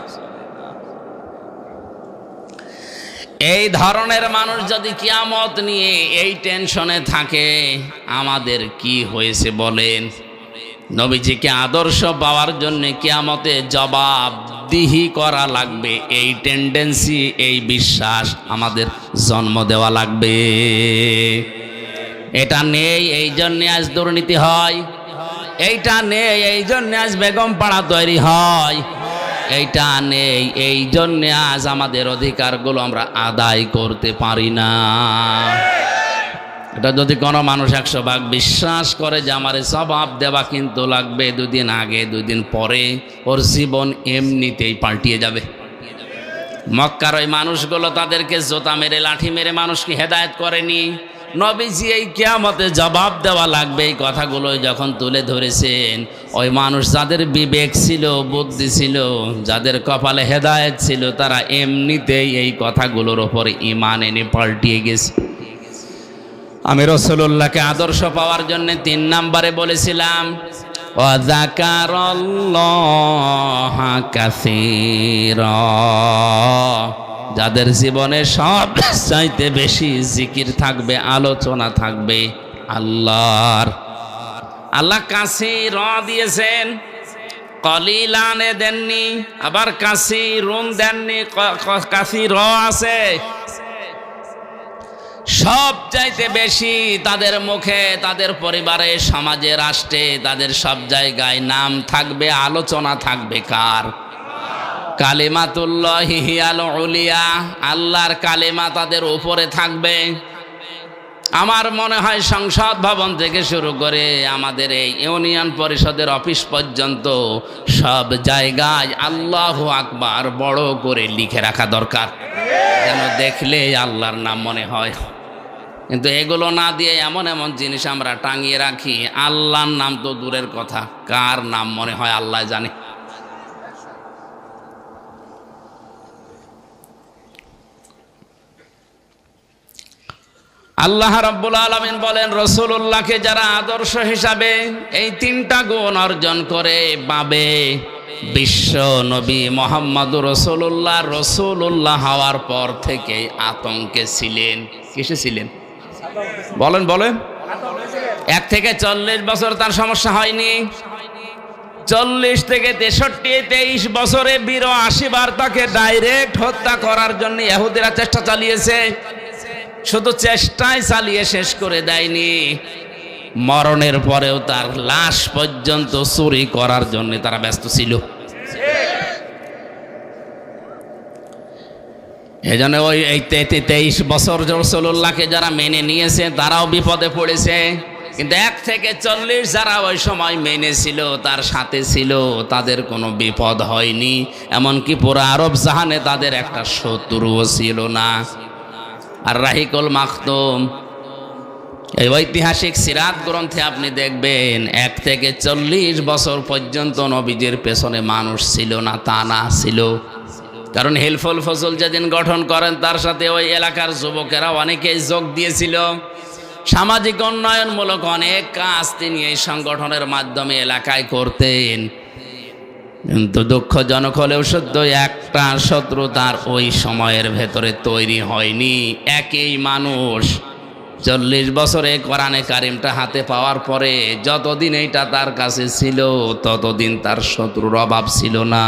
এই ধরনের মানুষ যদি কিয়ামত নিয়ে এই টেনশনে থাকে, আমাদের কি হয়েছে বলেন? নবীজিকে আদর্শ পাওয়ার জন্য কিয়ামতে জবাবদিহি করা লাগবে, এই টেন্ডেন্সি, এই বিশ্বাস আমাদের জন্ম দেওয়া লাগবে। এটা নেই, এই জন্যে আজ দুর্নীতি হয়। এইটা নেই, এই জন্যে আজ বেগম পাড়া তৈরি হয়। এইটা নেই, এই জন্যে আজ আমাদের অধিকারগুলো আমরা আদায় করতে পারি না। এটা যদি কোনো মানুষ 100 ভাগ বিশ্বাস করে যে আমার জবাব দেওয়া কিন্তু লাগবে, 2 দিন আগে 2 দিন পরে ওর জীবন এমনিতেই পাল্টিয়ে যাবে। মক্কার ওই মানুষগুলো তাদেরকে জোতা মেরে লাঠি মেরে মানুষকে হেদায়েত করেনি। নবীজি এই কিয়ামতে জবাব দেওয়া লাগবে এই কথাগুলো যখন তুলে ধরেছেন, ওই মানুষ যাদের বিবেক ছিল, বুদ্ধি ছিল, যাদের কপালে হেদায়েত ছিল, তারা এমনিতেই এই কথাগুলোর ওপরে ঈমান এনে পাল্টিয়ে গেছে। আমি রাসূলুল্লাহকে আদর্শ পাওয়ার জন্য 3 নম্বরে বলেছিলাম, ওয়া যাকারাল্লাহা কাসীরা, যাদের জীবনে সব চাইতে বেশি জিকির থাকবে, আলোচনা থাকবে আল্লাহর। আল্লাহ কাসীর দিয়েছেন, কলিলানে দেননি, আবার কাসীরুন দেননি, কাসীর আছে। সব চাইতে বেশি তাদের মুখে, তাদের পরিবারে, সমাজে, রাষ্ট্রে, তাদের সব জায়গায় নাম থাকবে, আলোচনা থাকবে কার? কালিমাতুল্লাহি হিয়াল উলিয়া, আল্লাহর কালিমা তাদের উপরে থাকবে। আমার মনে হয় সংসদ ভবন থেকে শুরু করে আমাদের এই ইউনিয়ন পরিষদের অফিস পর্যন্ত সব জায়গায় আল্লাহু আকবার বড় করে লিখে রাখা দরকার, যেন দেখলে আল্লাহর নাম মনে হয়। কিন্তু এগুলো না দিয়ে এমন এমন জিনিস আমরা টাঙিয়ে রাখি, আল্লাহর নাম তো দূরের কথা, কার নাম মনে হয় আল্লাহ জানে। আল্লাহ রাব্বুল আলামিন বলেন, রাসূলুল্লাহকে যারা আদর্শ হিসাবে এই 3টা গুণ অর্জন করে পাবে, বিশ্ব নবী মুহাম্মদুর রাসূলুল্লাহ রাসূলুল্লাহ হওয়ার পর থেকে আতঙ্কে ছিলেন। কিসে ছিলেন বলেন বলেন? 1 থেকে 40 বছর তার সমস্যা হয়নি। 40 থেকে 63, 23 বছরে 82 বার তাকে ডাইরেক্ট হত্যা করার জন্য ইহুদিরা চেষ্টা চালিয়েছে। শুধু চেষ্টাই চালিয়ে শেষ করে দেয়নি, মরণের পরেও তার লাশ পর্যন্ত চুরি করার জন্য তারা ব্যস্ত ছিল। এজন্য ওই 23 বছর রাসূলুল্লাহকে যারা মেনে নিয়েছে তারাও বিপদে পড়েছে। কিন্তু 1 থেকে 40 যারা ওই সময় মেনেছিল, তার সাথে ছিল, তাদের কোনো বিপদ হয়নি। এমনকি পুরো আরব জাহানে তাদের একটা শত্রুও ছিল না। আর রাহিকুল মাখতুম, এই ঐতিহাসিক সিরাত গ্রন্থে আপনি দেখবেন 1 থেকে 40 বছর পর্যন্ত নবীজির পেছনে মানুষ ছিল না, তা না ছিল। কারণ হিলফুল ফজল যেদিন গঠন করেন, তার সাথে ওই এলাকার যুবকেরা অনেকেই যোগ দিয়েছিল। সামাজিক উন্নয়নমূলক অনেক কাজ তিনি এই সংগঠনের মাধ্যমে এলাকায় করতেন। কিন্তু দুঃখজনক হলেও সত্য, একটা শত্রু তার ওই সময়ের ভেতরে তৈরি হয়নি। একই মানুষ 40 বছরে কোরআনে কারিমটা হাতে পাওয়ার পরে যতদিন এইটা তার কাছে ছিল, ততদিন তার শত্রুর অভাব ছিল না।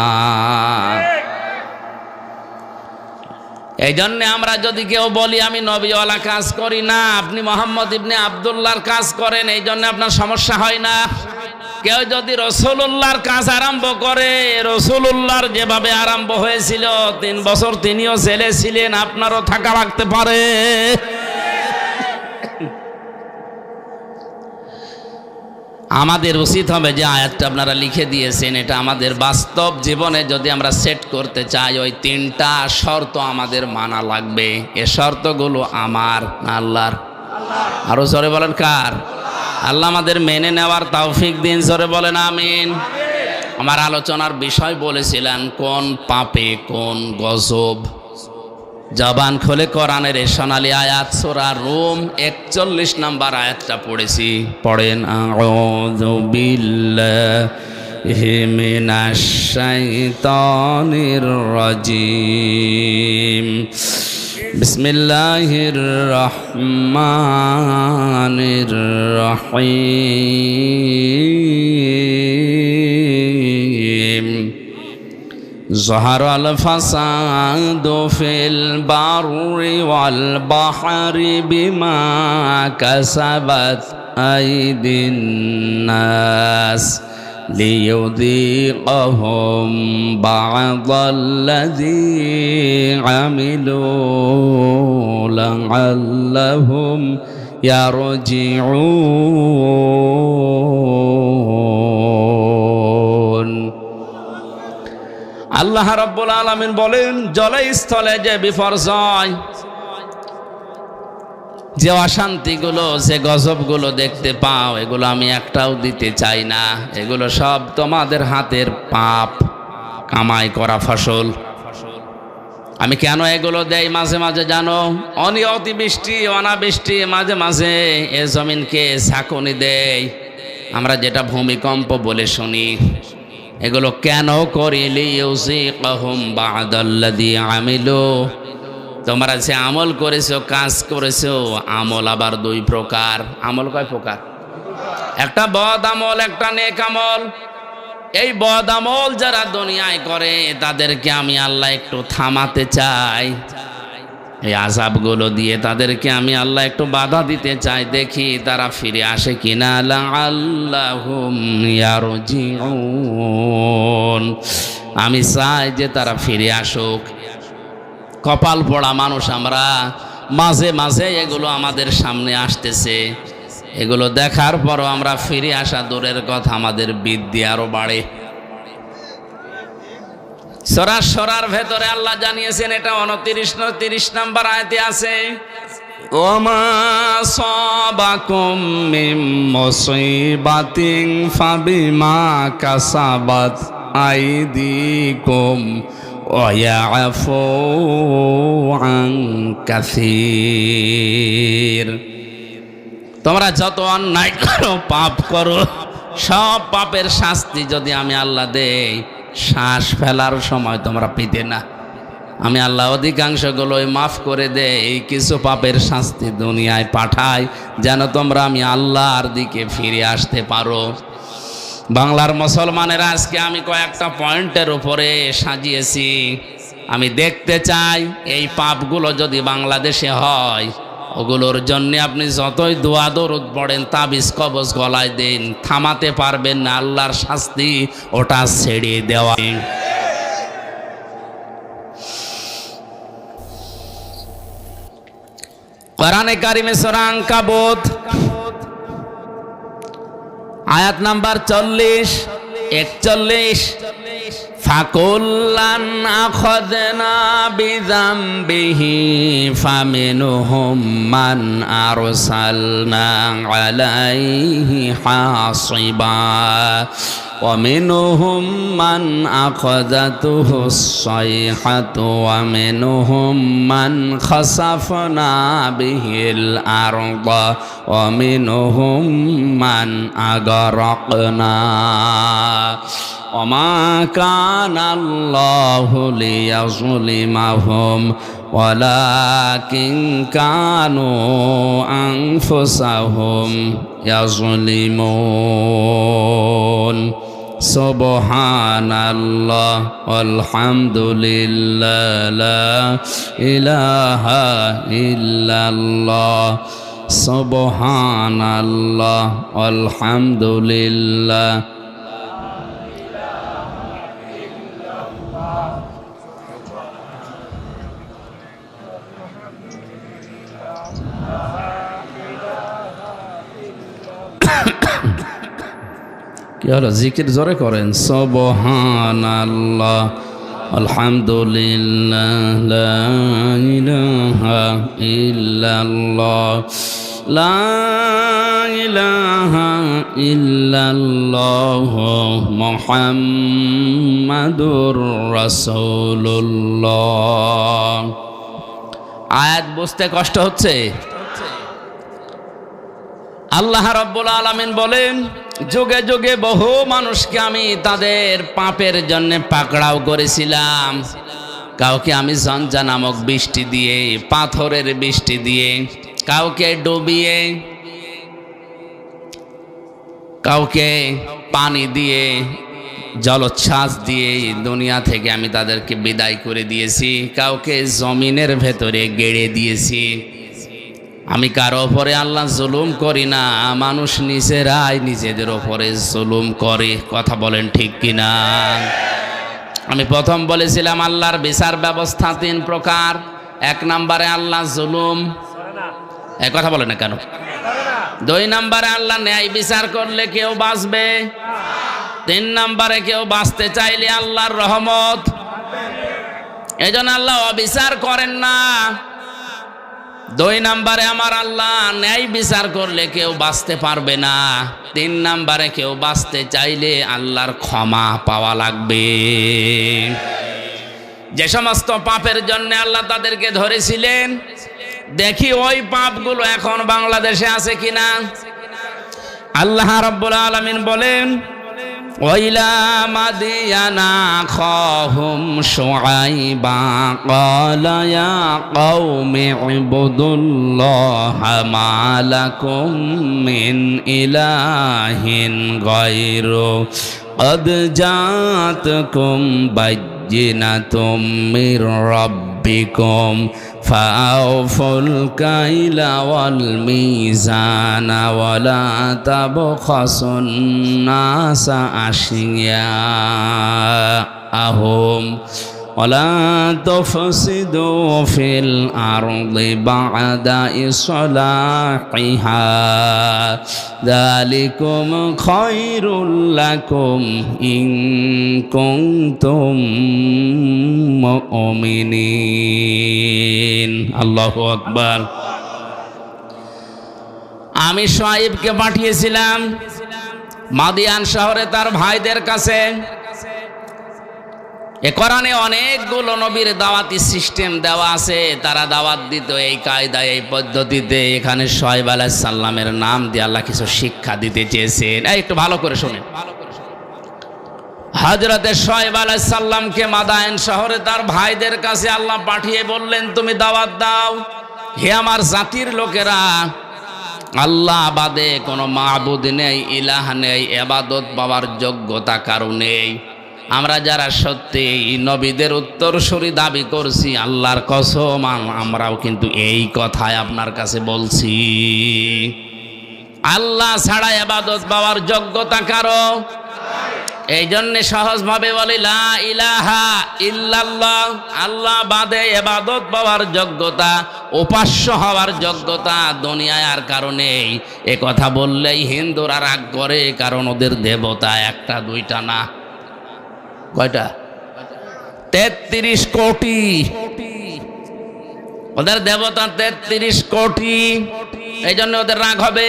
এই জন্যে আমরা যদি কেউ বলি আমি নবীওয়ালা কাজ করি না, আপনি মোহাম্মদ ইবনে আব্দুল্লাহর কাজ করেন, এই জন্য আপনার সমস্যা হয় না। কেউ যদি রাসূলুল্লাহর কাজ আরম্ভ করে, রাসূলুল্লাহর যেভাবে আরম্ভ হয়েছিল 3 বছর তিনিও জেলে ছিলেন, আপনারও থাকা লাগতে পারে। আমাদের উচিত হবে যে আয়াতটা আপনারা লিখে দিয়েছেন, এটা আমাদের বাস্তব জীবনে যদি আমরা সেট করতে চাই, ওই 3টা শর্ত আমাদের মানা লাগবে। এ শর্তগুলো আমার না আল্লাহর? আরো জোরে বলেন কার? আল্লাহ আমাদের মেনে নেওয়ার তৌফিক দিন, জোরে বলেন আমিন। আমার আলোচনার বিষয় বলেছিলেন কোন পাপে কোন গজব। জবান খুলে কোরআনের এই সোনালী আয়াত সূরা রুম 41 নম্বর আয়াতটা পড়েছি, পড়েন। আউযু বিল্লাহি মিনাশ শাইতানির রাজিম। বিসমিল্লাহির রহমানির রহিম ظهر الفساد في البر والبحر بما كسبت أيدي الناس ليذيقهم بعض الذي عملوا لعلهم يرجعون আল্লাহ রাব্বুল আলামিন বলেন, জলে স্থলে যে বিপর্যয়, যে অশান্তিগুলো, যে গজবগুলো দেখতে পাও, এগুলো আমি একটাও দিতে চাই না। এগুলো সব তোমাদের হাতের পাপ কামাই করা ফসল। আমি কেন এগুলো দেই মাঝে মাঝে জানো? অতিবৃষ্টি, অনাবৃষ্টি, মাঝে মাঝে এ জমিনকে ঝাঁকুনি দেই, আমরা যেটা ভূমিকম্প বলে শুনি। এগুলো কেন করি? লিইউযিকাহুম বা'দাল্লাযী আমিলু, তোমরা যে আমল করেছো, কাজ করেছো, আমল আবার দুই প্রকার। আমল কয় প্রকার? একটা বদ আমল, একটা নেক আমল। এই বদ আমল যারা দুনিয়ায় করে তাদেরকে আমি আল্লাহ একটু থামাতে চাই, এই আযাবগুলো দিয়ে তাদেরকে আমি আল্লাহ একটু বাধা দিতে চাই, দেখি তারা ফিরে আসে কিনা। লাআল্লাহুম ইয়ারজিউন, আমি চাই যে তারা ফিরে আসুক। কপাল পোড়া মানুষ আমরা, মাঝে মাঝে এগুলো আমাদের সামনে আসতেছে, এগুলো দেখার পরও আমরা ফিরে আসা দূরের কথা, আমাদের বিদ্যি আরো বাড়ে। সরার ভেতরে আল্লাহ জানিয়েছেন, এটা 29 নম্বর আয়াতে আছে, ওমা সাবাকুম মিন মুসিবাতিন ফাবিমা কাসাবাত আইদিকুম ওয়া ইয়াফু আন কাসীর। তোমরা যত অন্যায় করো, পাপ করো, সব পাপের শাস্তি যদি আমি আল্লাহ দেই, শ্বাস ফেলার সময় তোমরা পেতে না। আমি আল্লাহ অধিকাংশগুলোই মাফ করে দেই, কিছু পাপের শাস্তি দুনিয়ায় পাঠাই যেন তোমরা আমি আল্লাহর দিকে ফিরে আসতে পারো। বাংলার মুসলমানেরা আজকে আমি কয়েকটা পয়েন্টের উপরে সাজিয়েছি। আমি দেখতে চাই এই পাপগুলো যদি বাংলাদেশে হয়, ওগুলোর জন্য আপনি যতই দোয়া দরুদ পড়েন, তাবিজ কবজ গলায় দিন, থামাতে পারবেন না। আল্লাহর শাস্তি ওটা ছেড়ে দেওয়া। কোরআনে কারিমে সূরা আনকাবুত আয়াত নাম্বার 41 ফাকুল্লান আখাযনা বিযামবিহি ফামিনহুম মান আরসালনা আলাইহি হাসিবা ওয়া মিনহুম মান আখাযাতুহুস সাইহাতু ওয়া মিনহুম মান খাসাফনা বিহিল আরদা ওয়া মিনহুম মান আগারাকনা ওমা কানাল্লাহু লিয়াযলিমাহুম ওয়ালাকিন কানু আনফুসাহুম ইয়াযলিমুন। সুবহানাল্লাহ আলহামদুলিল্লাহ লা ইলাহা ইল্লাল্লাহ। সুবহানাল্লাহ আলহামদুলিল্লাহ। কি হলো? জিকির জোরে করেন। সুবহানাল্লাহ আলহামদুলিল্লাহ লা ইলাহা ইল্লাল্লাহ লা ইলাহা ইল্লাল্লাহ মুহাম্মাদুর রাসূলুল্লাহ। আয়াত বুঝতে কষ্ট হচ্ছে? আল্লাহ রাব্বুল আলামিন বলেন, যুগে যুগে বহু মানুষকে আমি তাদের পাপের জন্য পাকড়াও করেছিলাম। কাউকে আমি ঝঞ্ঝা নামক বৃষ্টি দিয়ে, পাথরের বৃষ্টি দিয়ে, কাউকে ডুবিয়ে, কাউকে পানি দিয়ে, জলোচ্ছ্বাস দিয়ে দুনিয়া থেকে আমি তাদেরকে বিদায় করে দিয়েছি। কাউকে জমিনের ভেতরে গেড়ে দিয়েছি। আমি কারো ওপরে আল্লাহ জুলুম করি না, মানুষ নিজেরাই নিজেদের ওপরে জুলুম করে। কথা বলেন ঠিক কিনা? আমি প্রথম বলেছিলাম আল্লাহর বিচার ব্যবস্থা 3 প্রকার। 1 নম্বরে আল্লাহ জুলুম, কথা বলে না কেন? 2 নম্বরে আল্লাহ ন্যায় বিচার করলে কেউ বাঁচবে। 3 নম্বরে কেউ বাঁচতে চাইলে আল্লাহর রহমত। এই জন্য আল্লাহ অবিচার করেন না। 2 নম্বরে আমার আল্লাহ ন্যায় বিচার করলে কেউ বাঁচতে পারবে না। 3 নম্বরে কেউ বাঁচতে চাইলে আল্লাহর ক্ষমা পাওয়া লাগবে। যে সমস্ত পাপের জন্য আল্লাহ তাদেরকে ধরেছিলেন, দেখি ওই পাপগুলো এখন বাংলাদেশে আছে কিনা। আল্লাহ রাব্বুল আলামিন বলেন, ওয়াইলা মাদিয়ানা আখাহুম শুআইবা ক্বালা ইয়া কওমি ইবুদুল্লাহা মা লাকুম মিন ইলাহিন গায়রু قد جاءتكم بينة من ربكم فأوفوا الكيل والميزان ولا تبخسوا الناس أشياءهم ولا تفسدوا في الأرض بعد إصلاحها ذلكم خير لكم إن كنتم مؤمنين الله أكبر। আমি শুআইবকে পাঠিয়েছিলাম মাদিয়ান শহরে তার ভাইদের কাছে। এ কোরআনে অনেকগুলো নবীর দাওয়াতি সিস্টেম দেওয়া আছে। তারা দাওয়াত দিত এই কায়দায়, এই পদ্ধতিতে। এখানে শুআইব আলাইহিস সালামের নাম দিয়ে আল্লাহ কিছু শিক্ষা দিতে চেয়েছেন। একটু ভালো করে শুনেন। হযরতে শুআইব আলাইহিস সালামকে মাদায়েন শহরে তার ভাইদের কাছে আল্লাহ পাঠিয়ে বললেন, তুমি দাওয়াত দাও, হে আমার জাতির লোকেরা, আল্লাহ বাদে কোনো মাবুদ নেই, ইলাহ নেই, ইবাদত পাওয়ার যোগ্যতা কারো নেই। আমরা যারা সত্যি নবীদের উত্তরসূরি দাবি করছি, আল্লাহর কসম আমরাও কিন্তু এই কথাই আপনার কাছে বলছি। আল্লাহ ছাড়া ইবাদত পাওয়ার যোগ্যতা কারো। এই জন্য সহজভাবে বলি লা ইলাহা ইল্লাল্লাহ। আল্লাহ বাদে ইবাদত পাওয়ার যোগ্যতা, উপাস্য হওয়ার যোগ্যতা দুনিয়ায় আর কারণে। এ কথা বললেই হিন্দুরা রাগ করে, কারণ ওদের দেবতা একটা দুইটা না, কয়টা? 33 কোটি। ওদের দেবতা 33 কোটি। এই জন্য ওদের রাগ হবে।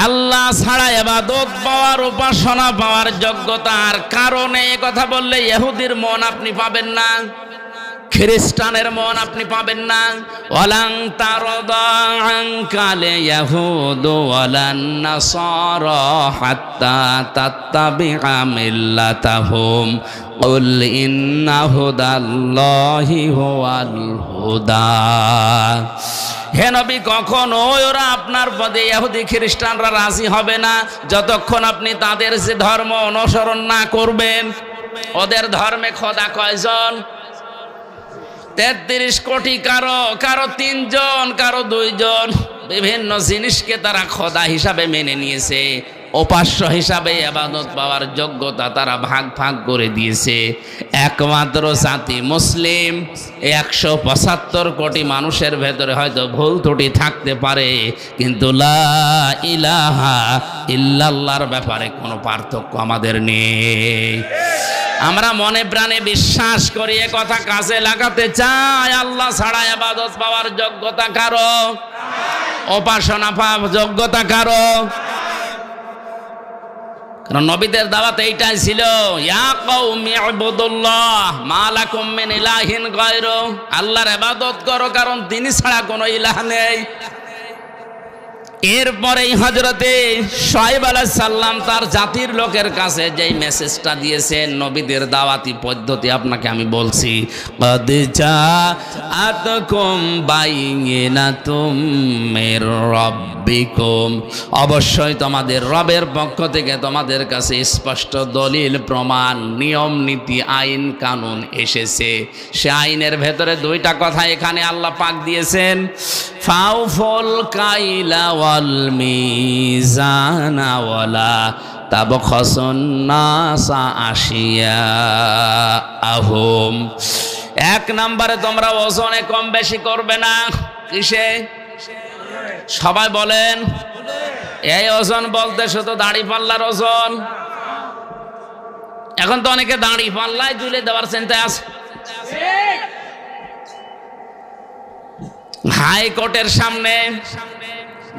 আল্লাহ ছাড়া ইবাদত পাওয়ার, উপাসনা পাওয়ার যোগ্যতার কারণে এ কথা বললে ইহুদির মন আপনি পাবেন না, খ্রিস্টানের মন আপনি পাবেন না। ওয়ালাং তারদা আনকাল ইয়াহুদু ওয়ালান নাসারা হাত্তা তাত্তাবিআ মিল্লাতাহুম কুল ইন্না হুদাল্লাহি হুয়াল হুদা। হে নবী, কখনো ওরা আপনার পদে ইহুদি খ্রিস্টানরা রাজি হবে না যতক্ষণ আপনি তাদের যে ধর্ম অনুসরণ না করবেন। ওদের ধর্মে খোদা কয়জন? 33 কোটি। কারো 3 জন, কারো 2 জন। বিভিন্ন জিনিসকে তারা খোদা হিসাবে মেনে নিয়েছে, উপাস্য হিসাবে ইবাদত পাওয়ার যোগ্যতা তারা ভাগ ভাগ করে দিয়েছে। একমাত্র জাতি মুসলিম। 175 কোটি মানুষের ভেতরে হয়তো ভুল ত্রুটি থাকতে পারে, কিন্তু লা ইলাহা ইল্লাল্লাহর ব্যাপারে কোনো পার্থক্য আমাদের নেই। আমরা মনে প্রাণে বিশ্বাস করি, এ কথা কাজে লাগাতে চাই। আল্লাহ ছাড়া ইবাদত পাওয়ার যোগ্যতা কারো, উপাসনা পাওয়ার যোগ্যতা কারো। কারণ নবীদের দাওয়াত এইটাই ছিল, ইয়া কওমি ইবুদুল্লাহ মা লাকুম মিন ইলাহিন গায়রু। আল্লাহর ইবাদত করো, কারণ তিনি ছাড়া কোনো ইলাহ নেই। এরপরেই হযরতে শুআয়ব আলাইহিস সালাম তার জাতির লোকের কাছে যেই মেসেজটা দিয়েছেন, নবীদের দাওয়াতি পদ্ধতি আপনাকে আমি বলছি। ক্বাদ জাআতকুম বাইয়িনাতুম মির রাব্বিকুম, অবশ্যই তোমাদের রবের পক্ষ থেকে তোমাদের কাছে স্পষ্ট দলিল, প্রমাণ, নিয়ম নীতি, আইন কানুন এসেছে। সে আইনের ভেতরে দুইটা কথা এখানে আল্লাহ পাক দিয়েছেন, ফাউফুল কাইলা ওয়াল মিজানা ওয়ালা তাবখাসুন নাসা আশিয়াআহুম। এক নম্বরে তোমরা ওজনে কম বেশি করবে না। কিসে? সবাই বলেন। এই ওজন বলতে শুধু দাড়ি পাল্লার ওজন। এখন তো অনেকে দাড়ি পাল্লায় তুলে দেওয়ার চিন্তায় আছে। হাইকোর্টের সামনে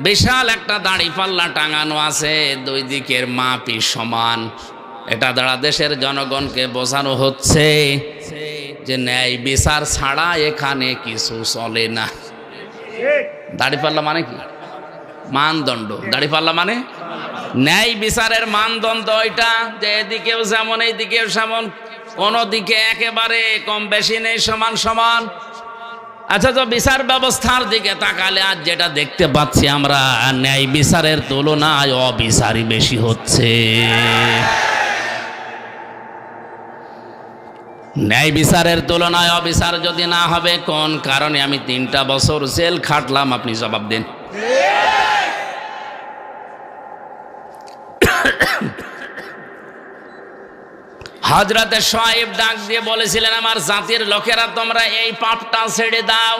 বিশাল একটা দাড়ি পাল্লা টাঙানো আছে, দুই দিকের মাপই সমান। এটা দ্বারা দেশের জনগণকে বোঝানো হচ্ছে যে ন্যায় বিচার ছাড়া এখানে কিছু চলে না। দাড়ি পাল্লা মানে কি? মানদণ্ড। দাড়ি পাল্লা মানে ন্যায় বিচারের মানদণ্ড। ওইটা যে এদিকেও যেমন এইদিকেও যেমন, কোনো দিকে একেবারে কম বেশি নেই, সমান সমান। আচ্ছা, তো বিচার ব্যবস্থার দিকে তাকালে আজ যেটা দেখতে পাচ্ছি আমরা, ন্যায় বিচারের তুলনায় অবিচারই বেশি হচ্ছে। ন্যায় বিচারের তুলনায় অবিচার যদি না হবে, কোন কারণে আমি 3টা বছর জেল খাটলাম, আপনি জবাব দেন। হযরতে শুআয়ব ডাক দিয়ে বলেছিলেন, আমার জাতির লোকেরা তোমরা এই পাপটা ছেড়ে দাও,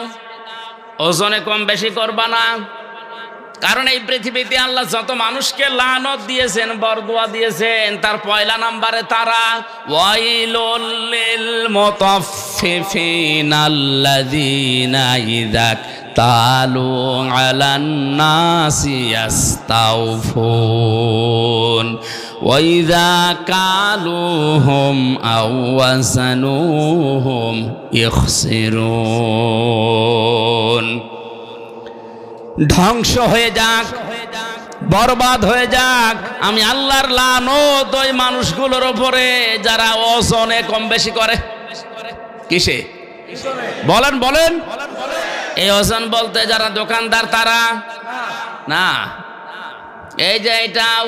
ওজনে কম বেশি করবা না। কারণ এই পৃথিবীতে আল্লাহ যত মানুষকে লানত দিয়েছেন, বরদোয়া দিয়েছেন, তার পয়লা নম্বরে তারা। ওয়াইলুল লিল মুতাফফিফিনাল্লাযীনা ইযা তালু আলান নাসি ইস্তাওফুন ওয়া ইযা কালুহুম আও ওয়াসানুহুম ইখসিরুন। ধ্বংস হয়ে যাক, বরবাদ হয়ে যাক, আমি আল্লাহর লানত ওই মানুষগুলোর উপরে যারা ওজনে কম বেশি করে। কিসে? বলেন বলেন। এই ওজন বলতে যারা দোকানদার তারা না। এই যে এইটাও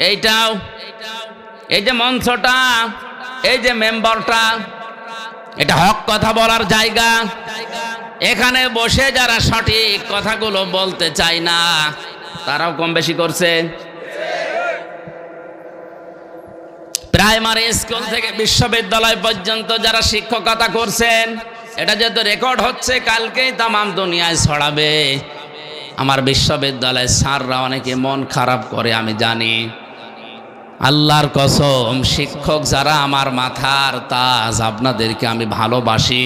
এইটাও, এই যে মঞ্চটা, এই যে মেম্বারটা, এটা হক কথা বলার জায়গা। এখানে বসে যারা সঠিক কথাগুলো বলতে চায় না, তারাও কম বেশি করছে। প্রাইমারি স্কুল থেকে বিশ্ববিদ্যালয় পর্যন্ত যারা শিক্ষকতা করছেন, এটা যেহেতু রেকর্ড হচ্ছে, কালকেই তামাম দুনিয়ায় ছড়াবে। আমার বিশ্ববিদ্যালয়ের স্যাররা অনেকে মন খারাপ করে, আমি জানি। আল্লাহর কসম, শিক্ষক যারা আমার মাথার তাজ, আপনাদেরকে আমি ভালোবাসি।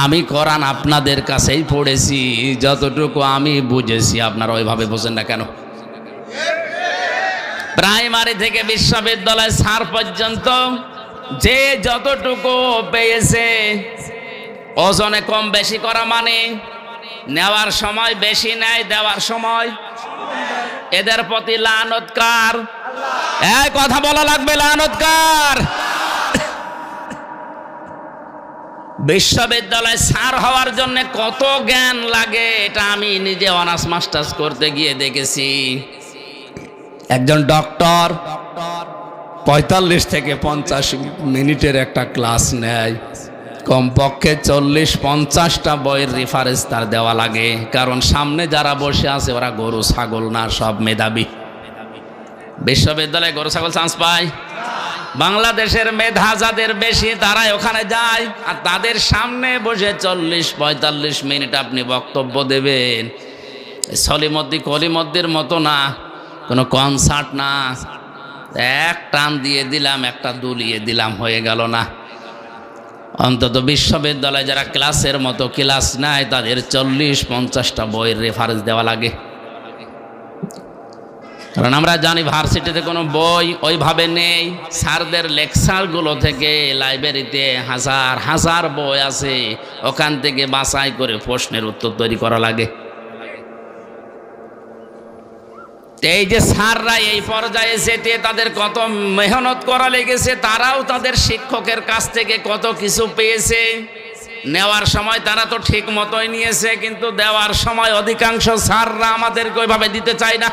আমি কোরআন আপনাদের কাছেই পড়েছি, যতটুকু আমি বুঝেছি। আপনারা ওইভাবে বোঝেন না কেন? প্রাইমারি থেকে বিশ্ববিদ্যালয় স্যার পর্যন্ত যে যতটুকু পেয়েছে, ওজনে কম বেশি করা মানে নেওয়ার সময় বেশি নেয়, দেওয়ার সময়। এদের প্রতি লানত কার? এই কথা বলা লাগবে, লানত কার? বিশ্ববিদ্যালয়ে স্যার হওয়ার জন্য কত জ্ঞান লাগে, এটা আমি নিজে অনার্স মাস্টার্স করতে গিয়ে দেখেছি। একজন ডক্টর 45 থেকে 50 মিনিটের একটা ক্লাস নেয়, কমপক্ষে 40-50টা বইয়ের রেফারেন্স তার দেওয়া লাগে। কারণ সামনে যারা বসে আছে ওরা গরু ছাগল না, সব মেধাবী। বিশ্ববিদ্যালয়ে গরু ছাগল চান্স পায়? বাংলাদেশের মেধা যাদের বেশি তারাই ওখানে যায়, আর তাদের সামনে বসে 40-45 মিনিট আপনি বক্তব্য দেবেন। সলিমদ্দি কলিমদ্দির মতো না, কোনো কনসার্ট না, এক টান দিয়ে দিলাম, একটা দুলিয়ে দিলাম, হয়ে গেল না। অন্তত বিশ্ববিদ্যালয়ে যারা ক্লাসের মতো ক্লাস নেয়, তাদের 40-50টা বইয়ের রেফারেন্স দেওয়া লাগে। কারণ আমরা জানি ভার্সিটিতে কোনো বই ওইভাবে নেই। স্যারদের লেকচারগুলো থেকে লাইব্রেরিতে হাজার হাজার বই আছে, ওখান থেকে বাছাই করে প্রশ্নের উত্তর তৈরি করা লাগে। এই যে স্যাররা এই পর্যায়ে যেতে তাদের কত মেহনত করা লেগেছে, তারাও তাদের শিক্ষকের কাছ থেকে কত কিছু পেয়েছে। নেওয়ার সময় তারা তো ঠিক মতোই নিয়েছে, কিন্তু দেওয়ার সময় অধিকাংশ স্যাররা আমাদেরকে ওইভাবে দিতে চায় না।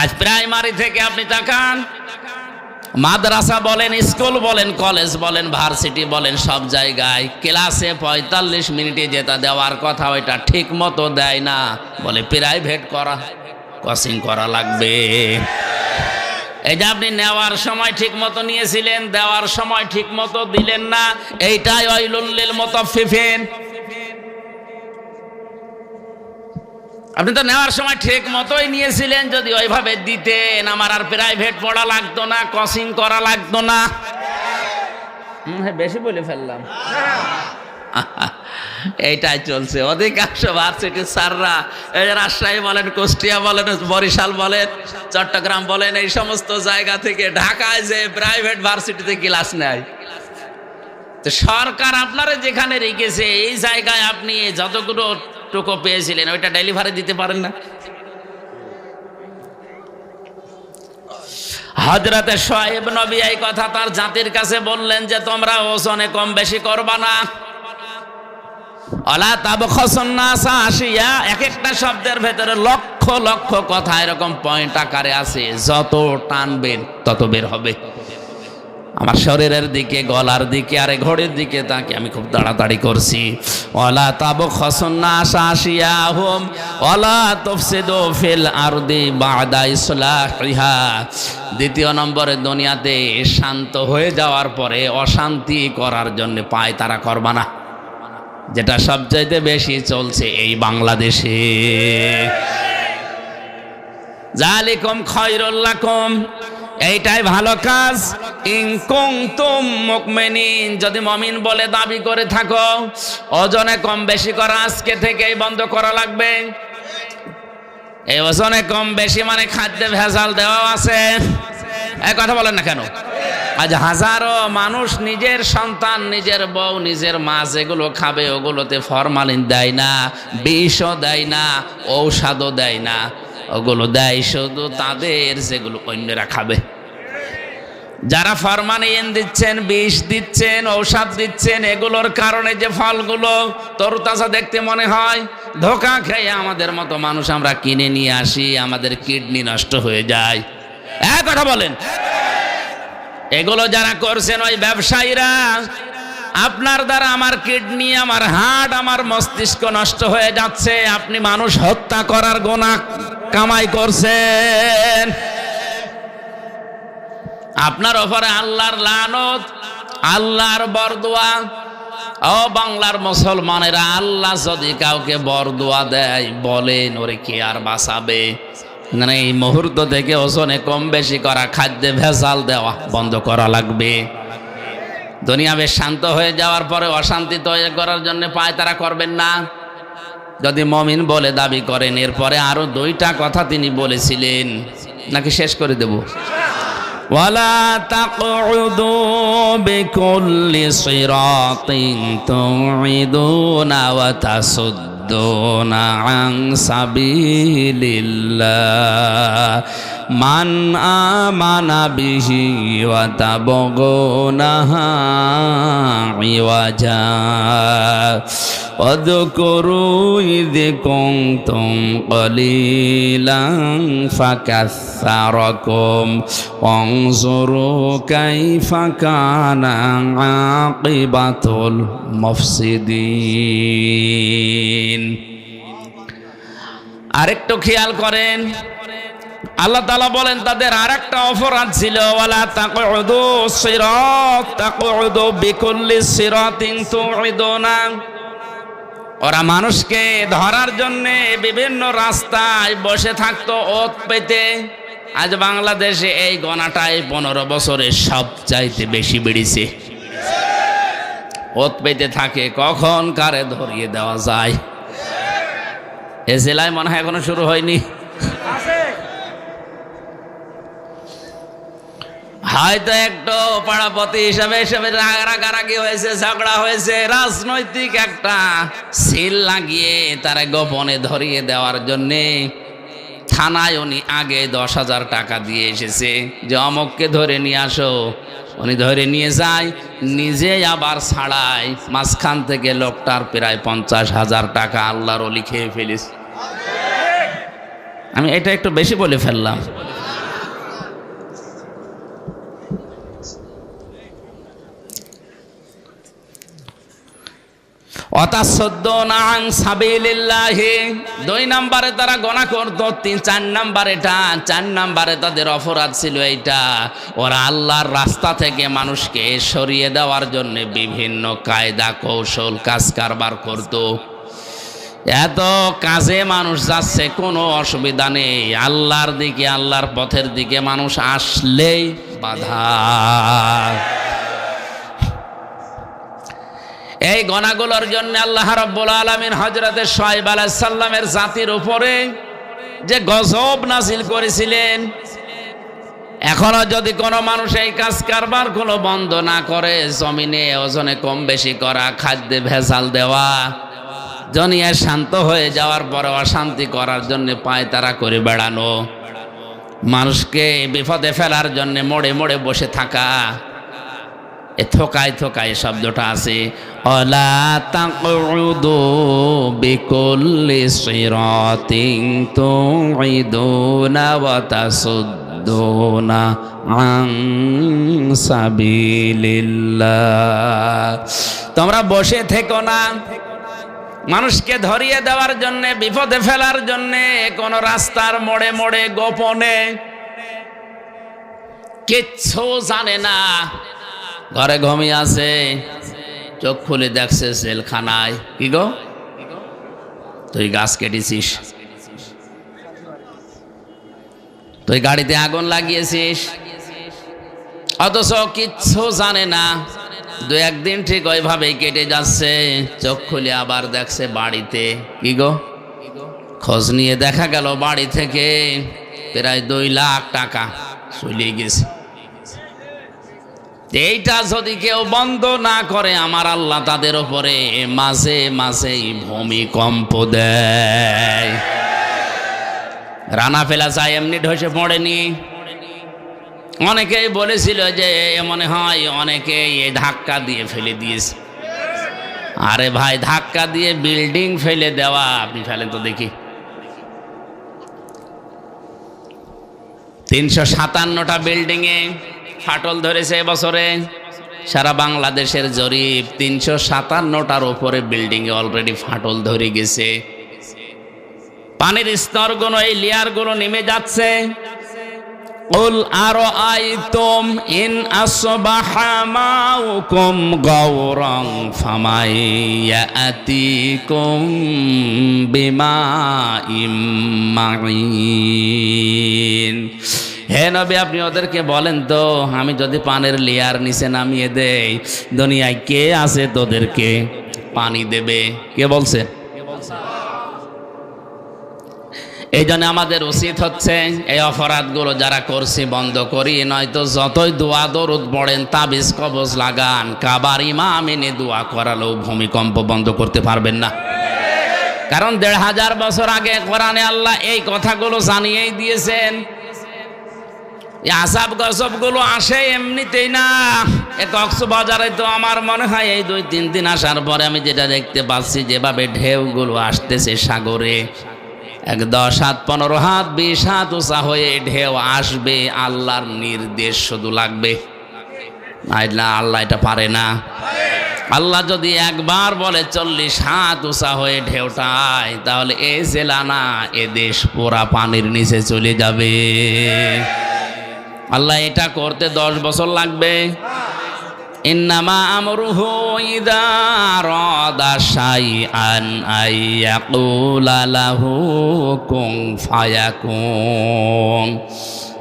আজ প্রাইমারি থেকে আপনি তাকান, মাদ্রাসা বলেন, স্কুল বলেন, কলেজ বলেন, ভার্সিটি বলেন, সব জায়গায় ক্লাসে 45 মিনিটে যেটা দেওয়ার কথা ওইটা ঠিক মতো দেয় না, বলে প্রাইভেট করা, কোচিং করা লাগবে। এই যে আপনি নেওয়ার সময় ঠিক মতো নিয়েছিলেন, দেওয়ার সময় ঠিক মতো দিলেন না, এইটাই ওয়াইলুল লিল মুতাফফিফিন। আপনি তো নেওয়ার সময় ঠিক মতোই নিয়েছিলেন, যদি ওইভাবে দিতেন আমার আর প্রাইভেট পড়া লাগতো না, কোচিং করা লাগতো না। বেশি বলে ফেললাম। এইটাই চলছে অধিকাংশ ভার্সিটির স্যাররা, এই রাজশাহী বলেন, কুষ্টিয়া বলেন, বরিশাল বলেন, চট্টগ্রাম বলেন, এই সমস্ত জায়গা থেকে ঢাকায় যে প্রাইভেট ভার্সিটিতে ক্লাস নেয়। তো সরকার আপনারা যেখানে রেখেছে এই জায়গায় আপনি যতগুলো টুকু পেয়েছিলেন ওইটা ডেলিভারি দিতে পারেন না। হযরতে শুআয়ব নবী এই কথা তার জাতির কাছে বললেন যে তোমরা ওজনে কম বেশি করবা না। আলা তাবখাসুন নাসা আশিয়া, এক একটা শব্দের ভেতরে লক্ষ লক্ষ কথা এরকম পয়েন্ট আকারে আছে, যত টানবেন তত বের হবে। আমার শরীরের দিকে, গলার দিকে, আরে ঘড়ির দিকে তাকে আমি খুব তাড়াতাড়ি করছি। ওয়ালা তাবখাসুন নাসা আশিয়াহুম ওয়ালা তুফসিদু ফিল আরদি বা'দা ইসলাহিহা। দ্বিতীয় নম্বরে, দুনিয়াতে শান্ত হয়ে যাওয়ার পরে অশান্তি করার জন্য পায় তারা করবা না, যেটা সবচাইতে বেশি চলছে এই বাংলাদেশে। যালিকুম খায়রুল লাকুম, এইটাই ভালো কাজ। ইন কুনতুম মুমিনিন, যদি মুমিন বলে দাবি করে থাকো, ওজনে কম বেশি করা আজকে থেকেই বন্ধ করা লাগবে। এই ওজনে কম বেশি মানে খাদ্যে ভেজাল দেওয়া আছে, এই কথা বলেন না কেন? আজ হাজারো মানুষ নিজের সন্তান, নিজের বউ, নিজের মা যেগুলো খাবে ওগুলোতে ফরমালিন দেয় না, বিষও দেয় না, ঔষধও দেয় না, ওগুলো দেয় শুধু তাদের যেগুলো অন্যরা খাবে। যারা ফরমালিন দিচ্ছেন, বিষ দিচ্ছেন, ঔষধ দিচ্ছেন, এগুলোর কারণে যে ফলগুলো তরতাজা দেখতে মনে হয়, ধোঁকা খেয়ে আমাদের মতো মানুষ আমরা কিনে নিয়ে আসি, আমাদের কিডনি নষ্ট হয়ে যায়। এক কথা বলেন, এগুলো যারা করছেন ওই ব্যবসায়ীরা, আপনার দ্বারা আমার কিডনি, আমার হার্ট, আমার মস্তিষ্ক নষ্ট হয়ে যাচ্ছে। আপনি মানুষ হত্যা করার গুনাহ কামাই করছেন, আপনার ওপরে আল্লাহর লানত, আল্লাহর বরদোয়া। ও বাংলার মুসলমানেরা, আল্লাহ যদি কাউকে বরদোয়া দেয়, বলেন ওরে কে আর বাঁচাবে? না, এই মুহূর্ত থেকে ওজনে কম বেশি করা, খাদ্যে ভেজাল দেওয়া বন্ধ করা লাগবে। দুনিয়া বেশ শান্ত হয়ে যাওয়ার পরে অশান্তি তৈরি করার জন্য পায় তারা করবেন না, যদি মুমিন বলে দাবি করেন। এরপরে আরো 2টা কথা তিনি বলেছিলেন, নাকি শেষ করে দেব? ওয়ালা তাকউদু বিকুল্লি সিরাতিন তুইদুনা ওয়া তাসুদ্দুনা আন সাবিলিল্লাহ মান আমানা বিহি ওয়া তাবগুনাহা ইওয়াজা ওয়াযকুরু ইয কুনতুম কলিলান ফাকাসসারাকুম ওয়ানজুরু কাইফা কানা আকিবাতুল মুফসিদিন। আরেকটু খেয়াল করেন, আল্লাহ তাআলা বলেন তাদের আরেকটা অপরাধ ছিল, ওয়ালা তাকউদু সিরাত তাকউদু বিকুল্লি সিরাতিন তুইদুনা। ওরা মানুষকে ধরার জন্য বিভিন্ন রাস্তায় বসে থাকতো ওত পেতে। আজ বাংলাদেশে এই গণাটাই 15 বছরে সবচাইতে বেশি বেড়েছে। ওত পেতে থাকে, কখন কারে ধরিয়ে দেওয়া যায়। এ জেলায় মনে হয় এখনো শুরু হয়নি। হয়তো একটু পাড়াপতি হিসাবে হিসাবে রাগারাগি হয়েছে, ঝগড়া হয়েছে, রাজনৈতিক একটা সিল লাগিয়ে তারা গোপনে ধরিয়ে দেওয়ার জন্যে থানায় উনি আগে 10,000 টাকা দিয়ে এসেছে যে অমককে ধরে নিয়ে আসো। উনি ধরে নিয়ে যায়, নিজে আবার ছাড়ায়, মাঝখান থেকে লোকটার প্রায় 50,000 টাকা আল্লাহর ওলি খেয়ে ফেলিস। আমি এটা একটু বেশি বলে ফেললাম। দুই নম্বরে তারা গোনা করত, 4 নম্বর এটা, 4 নম্বরে তাদের অপরাধ ছিল এইটা, ওরা আল্লাহর রাস্তা থেকে মানুষকে সরিয়ে দেওয়ার জন্য বিভিন্ন কায়দা কৌশল কাজ কারবার করত। এত কাজে মানুষ যাচ্ছে, কোনো অসুবিধা নেই, আল্লাহর দিকে আল্লাহর পথের দিকে মানুষ আসলেই বাধা। এই গনাগুলোর জন্য আল্লাহ রাব্বুল আলামিন হযরতে শুআয়ব আলাইহিস সালামের জাতির উপরে যে গজব নাযিল করেছিলেন, এখনো যদি কোনো মানুষ এই কাজ কারবার কোনো বন্ধ না করে, জমিনে ওজনে কম বেশি করা, খাদ্যে ভেজাল দেওয়া, দুনিয়া শান্ত হয়ে যাওয়ার পরে অশান্তি করার জন্য পায়তারা করে বেড়ানো, মানুষকে বিপদে ফেলার জন্য মোড়ে মোড়ে বসে থাকা, এ থোকায় থোকায় শব্দটা আছে। অলা তাকউদু বিকুল্লি সিরাতিন তুইদুনা ওয়া তাসুদ্দুনা আন সাবিলিল্লাহ। তোমরা বসে থেকো না মানুষকে ধরিয়ে দেওয়ার জন্য, বিপদে ফেলার জন্য কোন রাস্তার মোড়ে মোড়ে গোপনে, কিচ্ছু জানে না, ঘরে ঘুমিয়ে আছে, চোখ খুলে দেখছে জেলখানায়। কি গো, তুই গাছ কেটেছিস, তুই গাড়িতে আগুন লাগিয়েছিস, অথচ কিচ্ছু জানে না। 2-1 দিন ঠিক ওইভাবেই কেটে যাচ্ছে, চোখ খুলে আবার দেখছে বাড়িতে। কি গো, খোঁজ নিয়ে দেখা গেল বাড়ি থেকে প্রায় 2 লাখ টাকা চলে গেছে। এইটা যদি কেউ বন্ধ না করে, আমার আল্লাহ তাদের উপরে মাঝে মাঝেই ভূমিকম্প দেয়। রানা ফেলা যায় এমনি ঢসে পড়েনি। অনেকেই বলেছিল যে মনে হয় অনেকে এই ধাক্কা দিয়ে ফেলে দিয়েছে। আরে ভাই, ধাক্কা দিয়ে বিল্ডিং ফেলে দেওয়া, আপনি ফেলেন তো দেখি। 357টা বিল্ডিংয়ে ফাটল ধরেছে এবছরে। সারা বাংলাদেশের জরিপ, 357টার উপরে বিল্ডিংয়ে অলরেডি ফাটল ধরে গেছে। পানির স্তরগুলো, এই লেয়ারগুলো নেমে যাচ্ছে। কুল আরাআইতুম ইন আসবাহা মাউকুম গাওরান ফামাইয়াতিকুম বিমাইম মাঈন। হে নবী, আপনি ওদেরকে বলেন তো, আমি যদি পানির লেয়ার নিচে নামিয়ে দেই, দুনিয়ায় কে আছে তোদেরকে পানি দেবে? কে বলছে? এই জন্য আমাদের উচিত হচ্ছে এই অপরাধগুলো যারা করছি বন্ধ করি, নয়তো যতই দোয়া দরুদ পড়েন, তাবিজ কবজ লাগান, কাবার ইমাম এনে দোয়া করালেও ভূমিকম্প বন্ধ করতে পারবেন না। কারণ 1500 বছর আগে কোরআনে আল্লাহ এই কথাগুলো জানিয়েই দিয়েছেন। আসাব গজব গুলো আসে এমনিতেই না। কক্সবাজারে তো আমার মনে হয় এই 2-3 দিন আসার পরে আমি যেটা দেখতে পাচ্ছি, যেভাবে ঢেউগুলো আসতেছে সাগরে, 10 হাত 15 হাত 20 হাত উঁচা হয়ে ঢেউ আসবে, আল্লাহর নির্দেশ শুধু লাগবে। আল্লাহ এটা পারে না। আল্লাহ যদি একবার বলে 40 হাত উঁচা হয়ে ঢেউটায়, তাহলে এ জেলা না, এ দেশ পুরা পানির নিচে চলে যাবে। আল্লাহ এটা করতে 10 বছর লাগবে। ইন্নামা আমরুহু ইযা আরাদা শাইআন আইয়াকুলা লাহু কুন ফায়াকুন।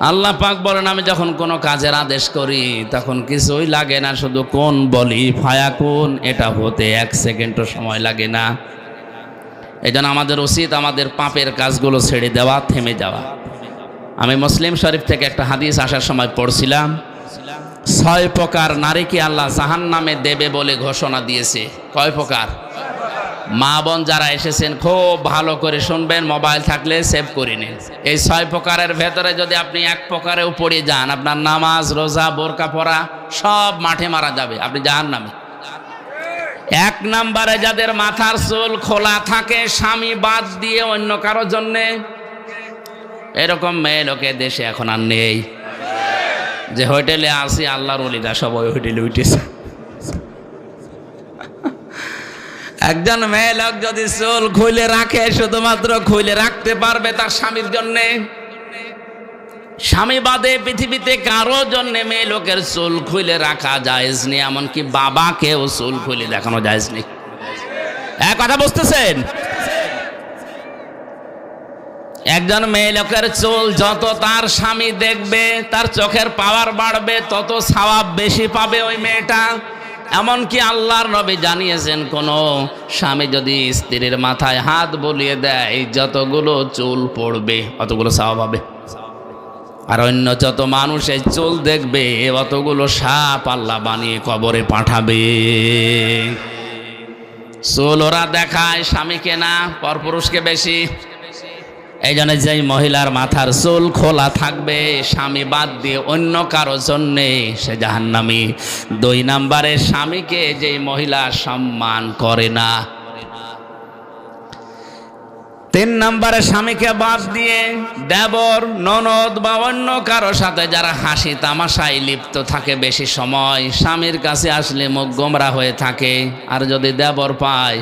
আল্লাহ পাক বলেন, আমি যখন কোনো কাজের আদেশ করি তখন কিছুই লাগে না, শুধু কোন বলি, ফায়াকুন, এটা হতে 1 সেকেন্ডও সময় লাগে না। এজন্য আমাদের উচিত আমাদের পাপের কাজগুলো ছেড়ে দেওয়া, থেমে যাওয়া। আমি মুসলিম শরীফ থেকে একটা হাদিস আসার সময় পড়ছিলাম, ছয় প্রকার নারীকে আল্লাহ জাহান্নামে দেবে বলে ঘোষণা দিয়েছে। কয় প্রকার? মা বোন যারা এসেছেন খুব ভালো করে শুনবেন, মোবাইল থাকলে সেভ করে নিন। এই ছয় প্রকারের ভেতরে যদি আপনি এক প্রকারেও পড়ে যান, আপনার নামাজ রোজা বোরকা পরা সব মাঠে মারা যাবে, আপনি জাহান্নামে। এক নম্বরে যাদের মাথার চুল খোলা থাকে স্বামী বাদ দিয়ে অন্য কারো জন্যে, এরকম মেয়ে লোকে দেশে এখন আর নেই। যে হোটেলে আসি আল্লাহর ওলিরা সব ওই হোটেলে উঠেছে। একজন মেয়ে লোক যদি চুল খুলে রাখে, শুধুমাত্র খুলে রাখতে পারবে তার স্বামীর জন্যে, স্বামী বাদে পৃথিবীতে কারো জন্যে মেয়ে লোকের চুল খুলে রাখা জায়েজ নেই, এমনকি বাবাকেও চুল খুলে দেখানো জায়েজ নেই। এক কথা বুঝতেছেন? একজন মেয়ে লোকের চুল যত তার স্বামী দেখবে, তার চোখের পাওয়ার বাড়বে, তত সওয়াব বেশি পাবে ওই মেয়েটা। এমনকি আল্লাহর নবী জানিয়েছেন, কোন স্বামী যদি স্ত্রীর মাথায় হাত বুলিয়ে দেয়, যতগুলো চুল পড়বে অতগুলো সওয়াব হবে। আর অন্য যত মানুষ এই চুল দেখবে, অতগুলো সাপ আল্লাহ বানিয়ে কবরে পাঠাবে। চুল ওরা দেখায় স্বামীকে না, পরপুরুষকে বেশি। এই জন্য যেই মহিলার মাথার চুল খোলা থাকবে স্বামী বাদ দিয়ে অন্য কারো জন্যে, সে জাহান্নামী। দুই নম্বরে স্বামীকে যেই মহিলা সম্মান করে না। তিন নম্বরে স্বামীকে বাদ দিয়ে দেবর ননদ বা অন্য কারো সাথে যারা হাসি তামাশায় লিপ্ত থাকে বেশি সময়, স্বামীর কাছে আসলে মুখ গোমরা হয়ে থাকে। আর যদি দেবর পায়,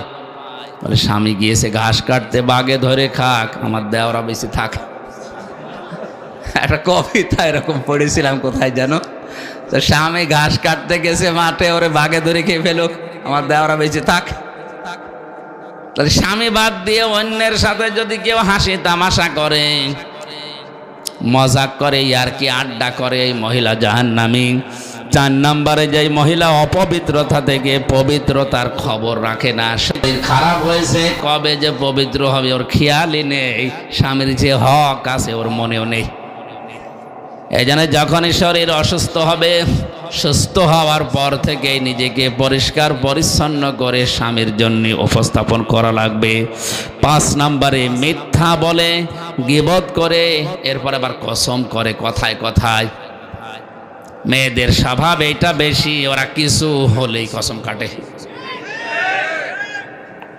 বলে স্বামী গিয়েছে ঘাস কাটতে, বাগে ধরে খাক, আমার দেওরা বেশি থাক। একটা কবিতা এরকম পড়েছিলাম কোথায় যেন, তো স্বামী ঘাস কাটতে গেছে মাঠে, ওরে বাগে ধরে খেয়ে ফেলুক, আমার দেওরা বেশি থাক। তাহলে স্বামী বাদ দিয়ে অন্যের সাথে যদি কেউ হাসি তামাশা করে, মজাক করে, ইয়ারকি আড্ডা করে, এই মহিলা জাহান্নামী। চার নম্বরে যে মহিলা অপবিত্রতা থেকে পবিত্রতার খবর রাখে না, শরীর খারাপ হয়েছে কবে যে পবিত্র হবে ওর খেয়ালই নেই, স্বামীর যে হক আছে ওর মনেও নেই। এই জন্য যখনই শরীর অসুস্থ হবে, সুস্থ হওয়ার পর থেকে নিজেকে পরিষ্কার পরিচ্ছন্ন করে স্বামীর জন্য উপস্থাপন করা লাগবে। 5 নম্বরে মিথ্যা বলে, গীবত করে, এরপর আবার কসম করে কথায় কথায়। মেয়েদের স্বভাব এইটা বেশি, ওরা কিছু হলেই কসম কাটে।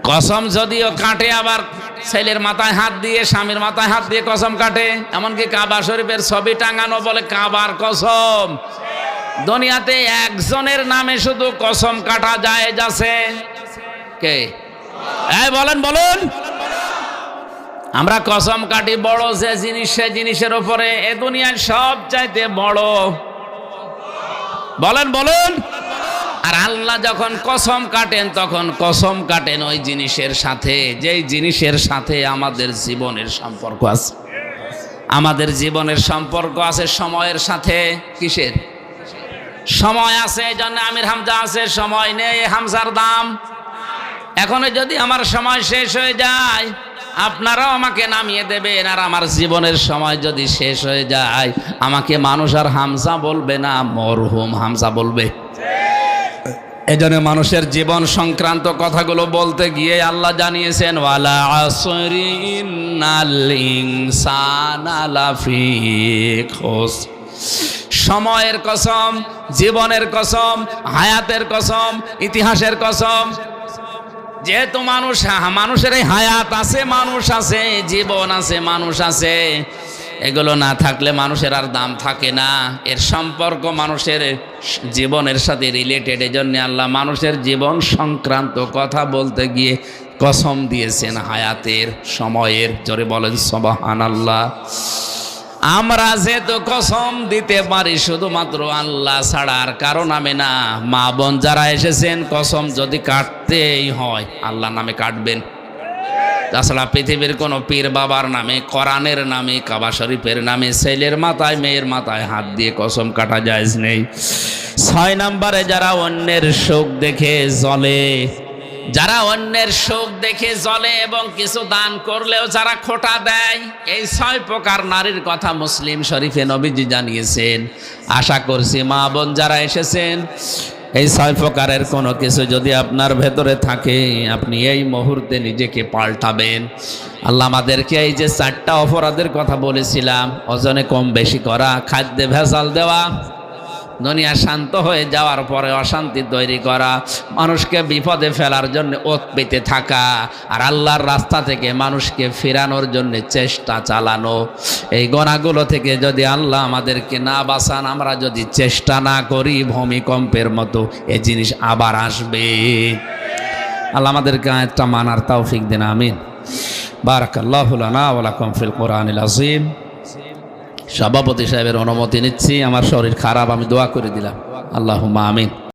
কসম যদিও কাটে, আবার ছেলের মাথায় হাত দিয়ে স্বামীর মাথায় হাত দিয়ে কসম কাটে। এমনকি কাবা শরীফের ছবি টাঙানো বলে কাবার কসম। দুনিয়াতে একজনের নামে শুধু কসম কাটা জায়েজ আছে, কে? এই বলেন বলুন। আমরা কসম কাটি বড় যে জিনিস, সে জিনিসের উপরে এ দুনিয়ার সব চাইতে বড়। বলেন বলুন। আর আল্লাহ যখন কসম কাটেন, তখন কসম কাটেন ওই জিনিসের সাথে যেই জিনিসের সাথে আমাদের জীবনের সম্পর্ক আছে। আমাদের জীবনের সম্পর্ক আছে সময়ের সাথে। কিসের সময় আছে? এই জন্য আমির হামজা আছে, সময় নেই হামজার দাম। এখনো যদি আমার সময় শেষ হয়ে যায়, আপনারাও আমাকে নামিয়ে দেবেন। আর আমার জীবনের সময় যদি শেষ হয়ে যায়, আমাকে মানুষ আর হামজা বলবে না, মরহুম হামজা বলবে। এজন্য মানুষের জীবন সংক্রান্ত কথাগুলো বলতে গিয়ে আল্লাহ জানিয়েছেন, ওয়ালা আসরি ইন্নাল ইনসানা লাফি খুসর। সময়ের কসম, জীবনের কসম, হায়াতের কসম, ইতিহাসের কসম। যেহেতু মানুষের এই হায়াত আছে, মানুষ আছে, জীবন আছে, মানুষ আছে, এগুলো না থাকলে মানুষের আর দাম থাকে না। এর সম্পর্ক মানুষের জীবনের সাথে রিলেটেড। এজন্য আল্লাহ মানুষের জীবন সংক্রান্ত কথা বলতে গিয়ে কসম দিয়েছেন হায়াতের, সময়ের। জোরে বলেন সুবহানাল্লাহ। আমরা যেহেতু কসম দিতে পারি শুধুমাত্র আল্লাহ ছাড়া আর কারো নামে না। মা বোন যারা এসেছেন, কসম যদি কাটতেই হয় আল্লাহ নামে কাটবেন। তাছাড়া পৃথিবীর কোনো পীর বাবার নামে, কোরআনের নামে, কাবা শরীফের নামে ছেলের মাথায় মেয়ের মাথায় হাত দিয়ে কসম কাটা জায়েজ নেই। 6 নম্বরে যারা অন্যের সুখ দেখে জ্বলে, যারা অন্যের সুখ দেখে জ্বলে এবং কিছু দান করলেও যারা খোঁটা দেয়, এই 6 প্রকার নারীর কথা মুসলিম শরীফে নবীজি জানিয়েছেন। আশা করছি মা বোন যারা এসেছেন, এই 6 প্রকারের কোনো কিছু যদি আপনার ভেতরে থাকে, আপনি এই মুহূর্তে নিজেকে পাল্টাবেন। আল্লাহ আমাদেরকে এই যে 4টা অপরাধের কথা বলেছিলাম, ওজনে কম বেশি করা, খাদ্যে ভেজাল দেওয়া, দুনিয়া শান্ত হয়ে যাওয়ার পরে অশান্তি তৈরি করা, মানুষকে বিপদে ফেলার জন্য ওত পেতে থাকা, আর আল্লাহর রাস্তা থেকে মানুষকে ফেরানোর জন্য চেষ্টা চালানো, এই গুনাহগুলো থেকে যদি আল্লাহ আমাদেরকে না বাঁচান, আমরা যদি চেষ্টা না করি, ভূমিকম্পের মতো এই জিনিস আবার আসবে। আল্লাহ আমাদেরকে আয়াতটা মানার তৌফিক দেন, আমিন। বারাকাল্লাহু লানা ওয়া লাকুম ফিল কোরআনিল আযীম। সভাপতি সাহেবের অনুমতি নিচ্ছি, আমার শরীর খারাপ, আমি দোয়া করে দিলাম। আল্লাহুম্মা আমিন।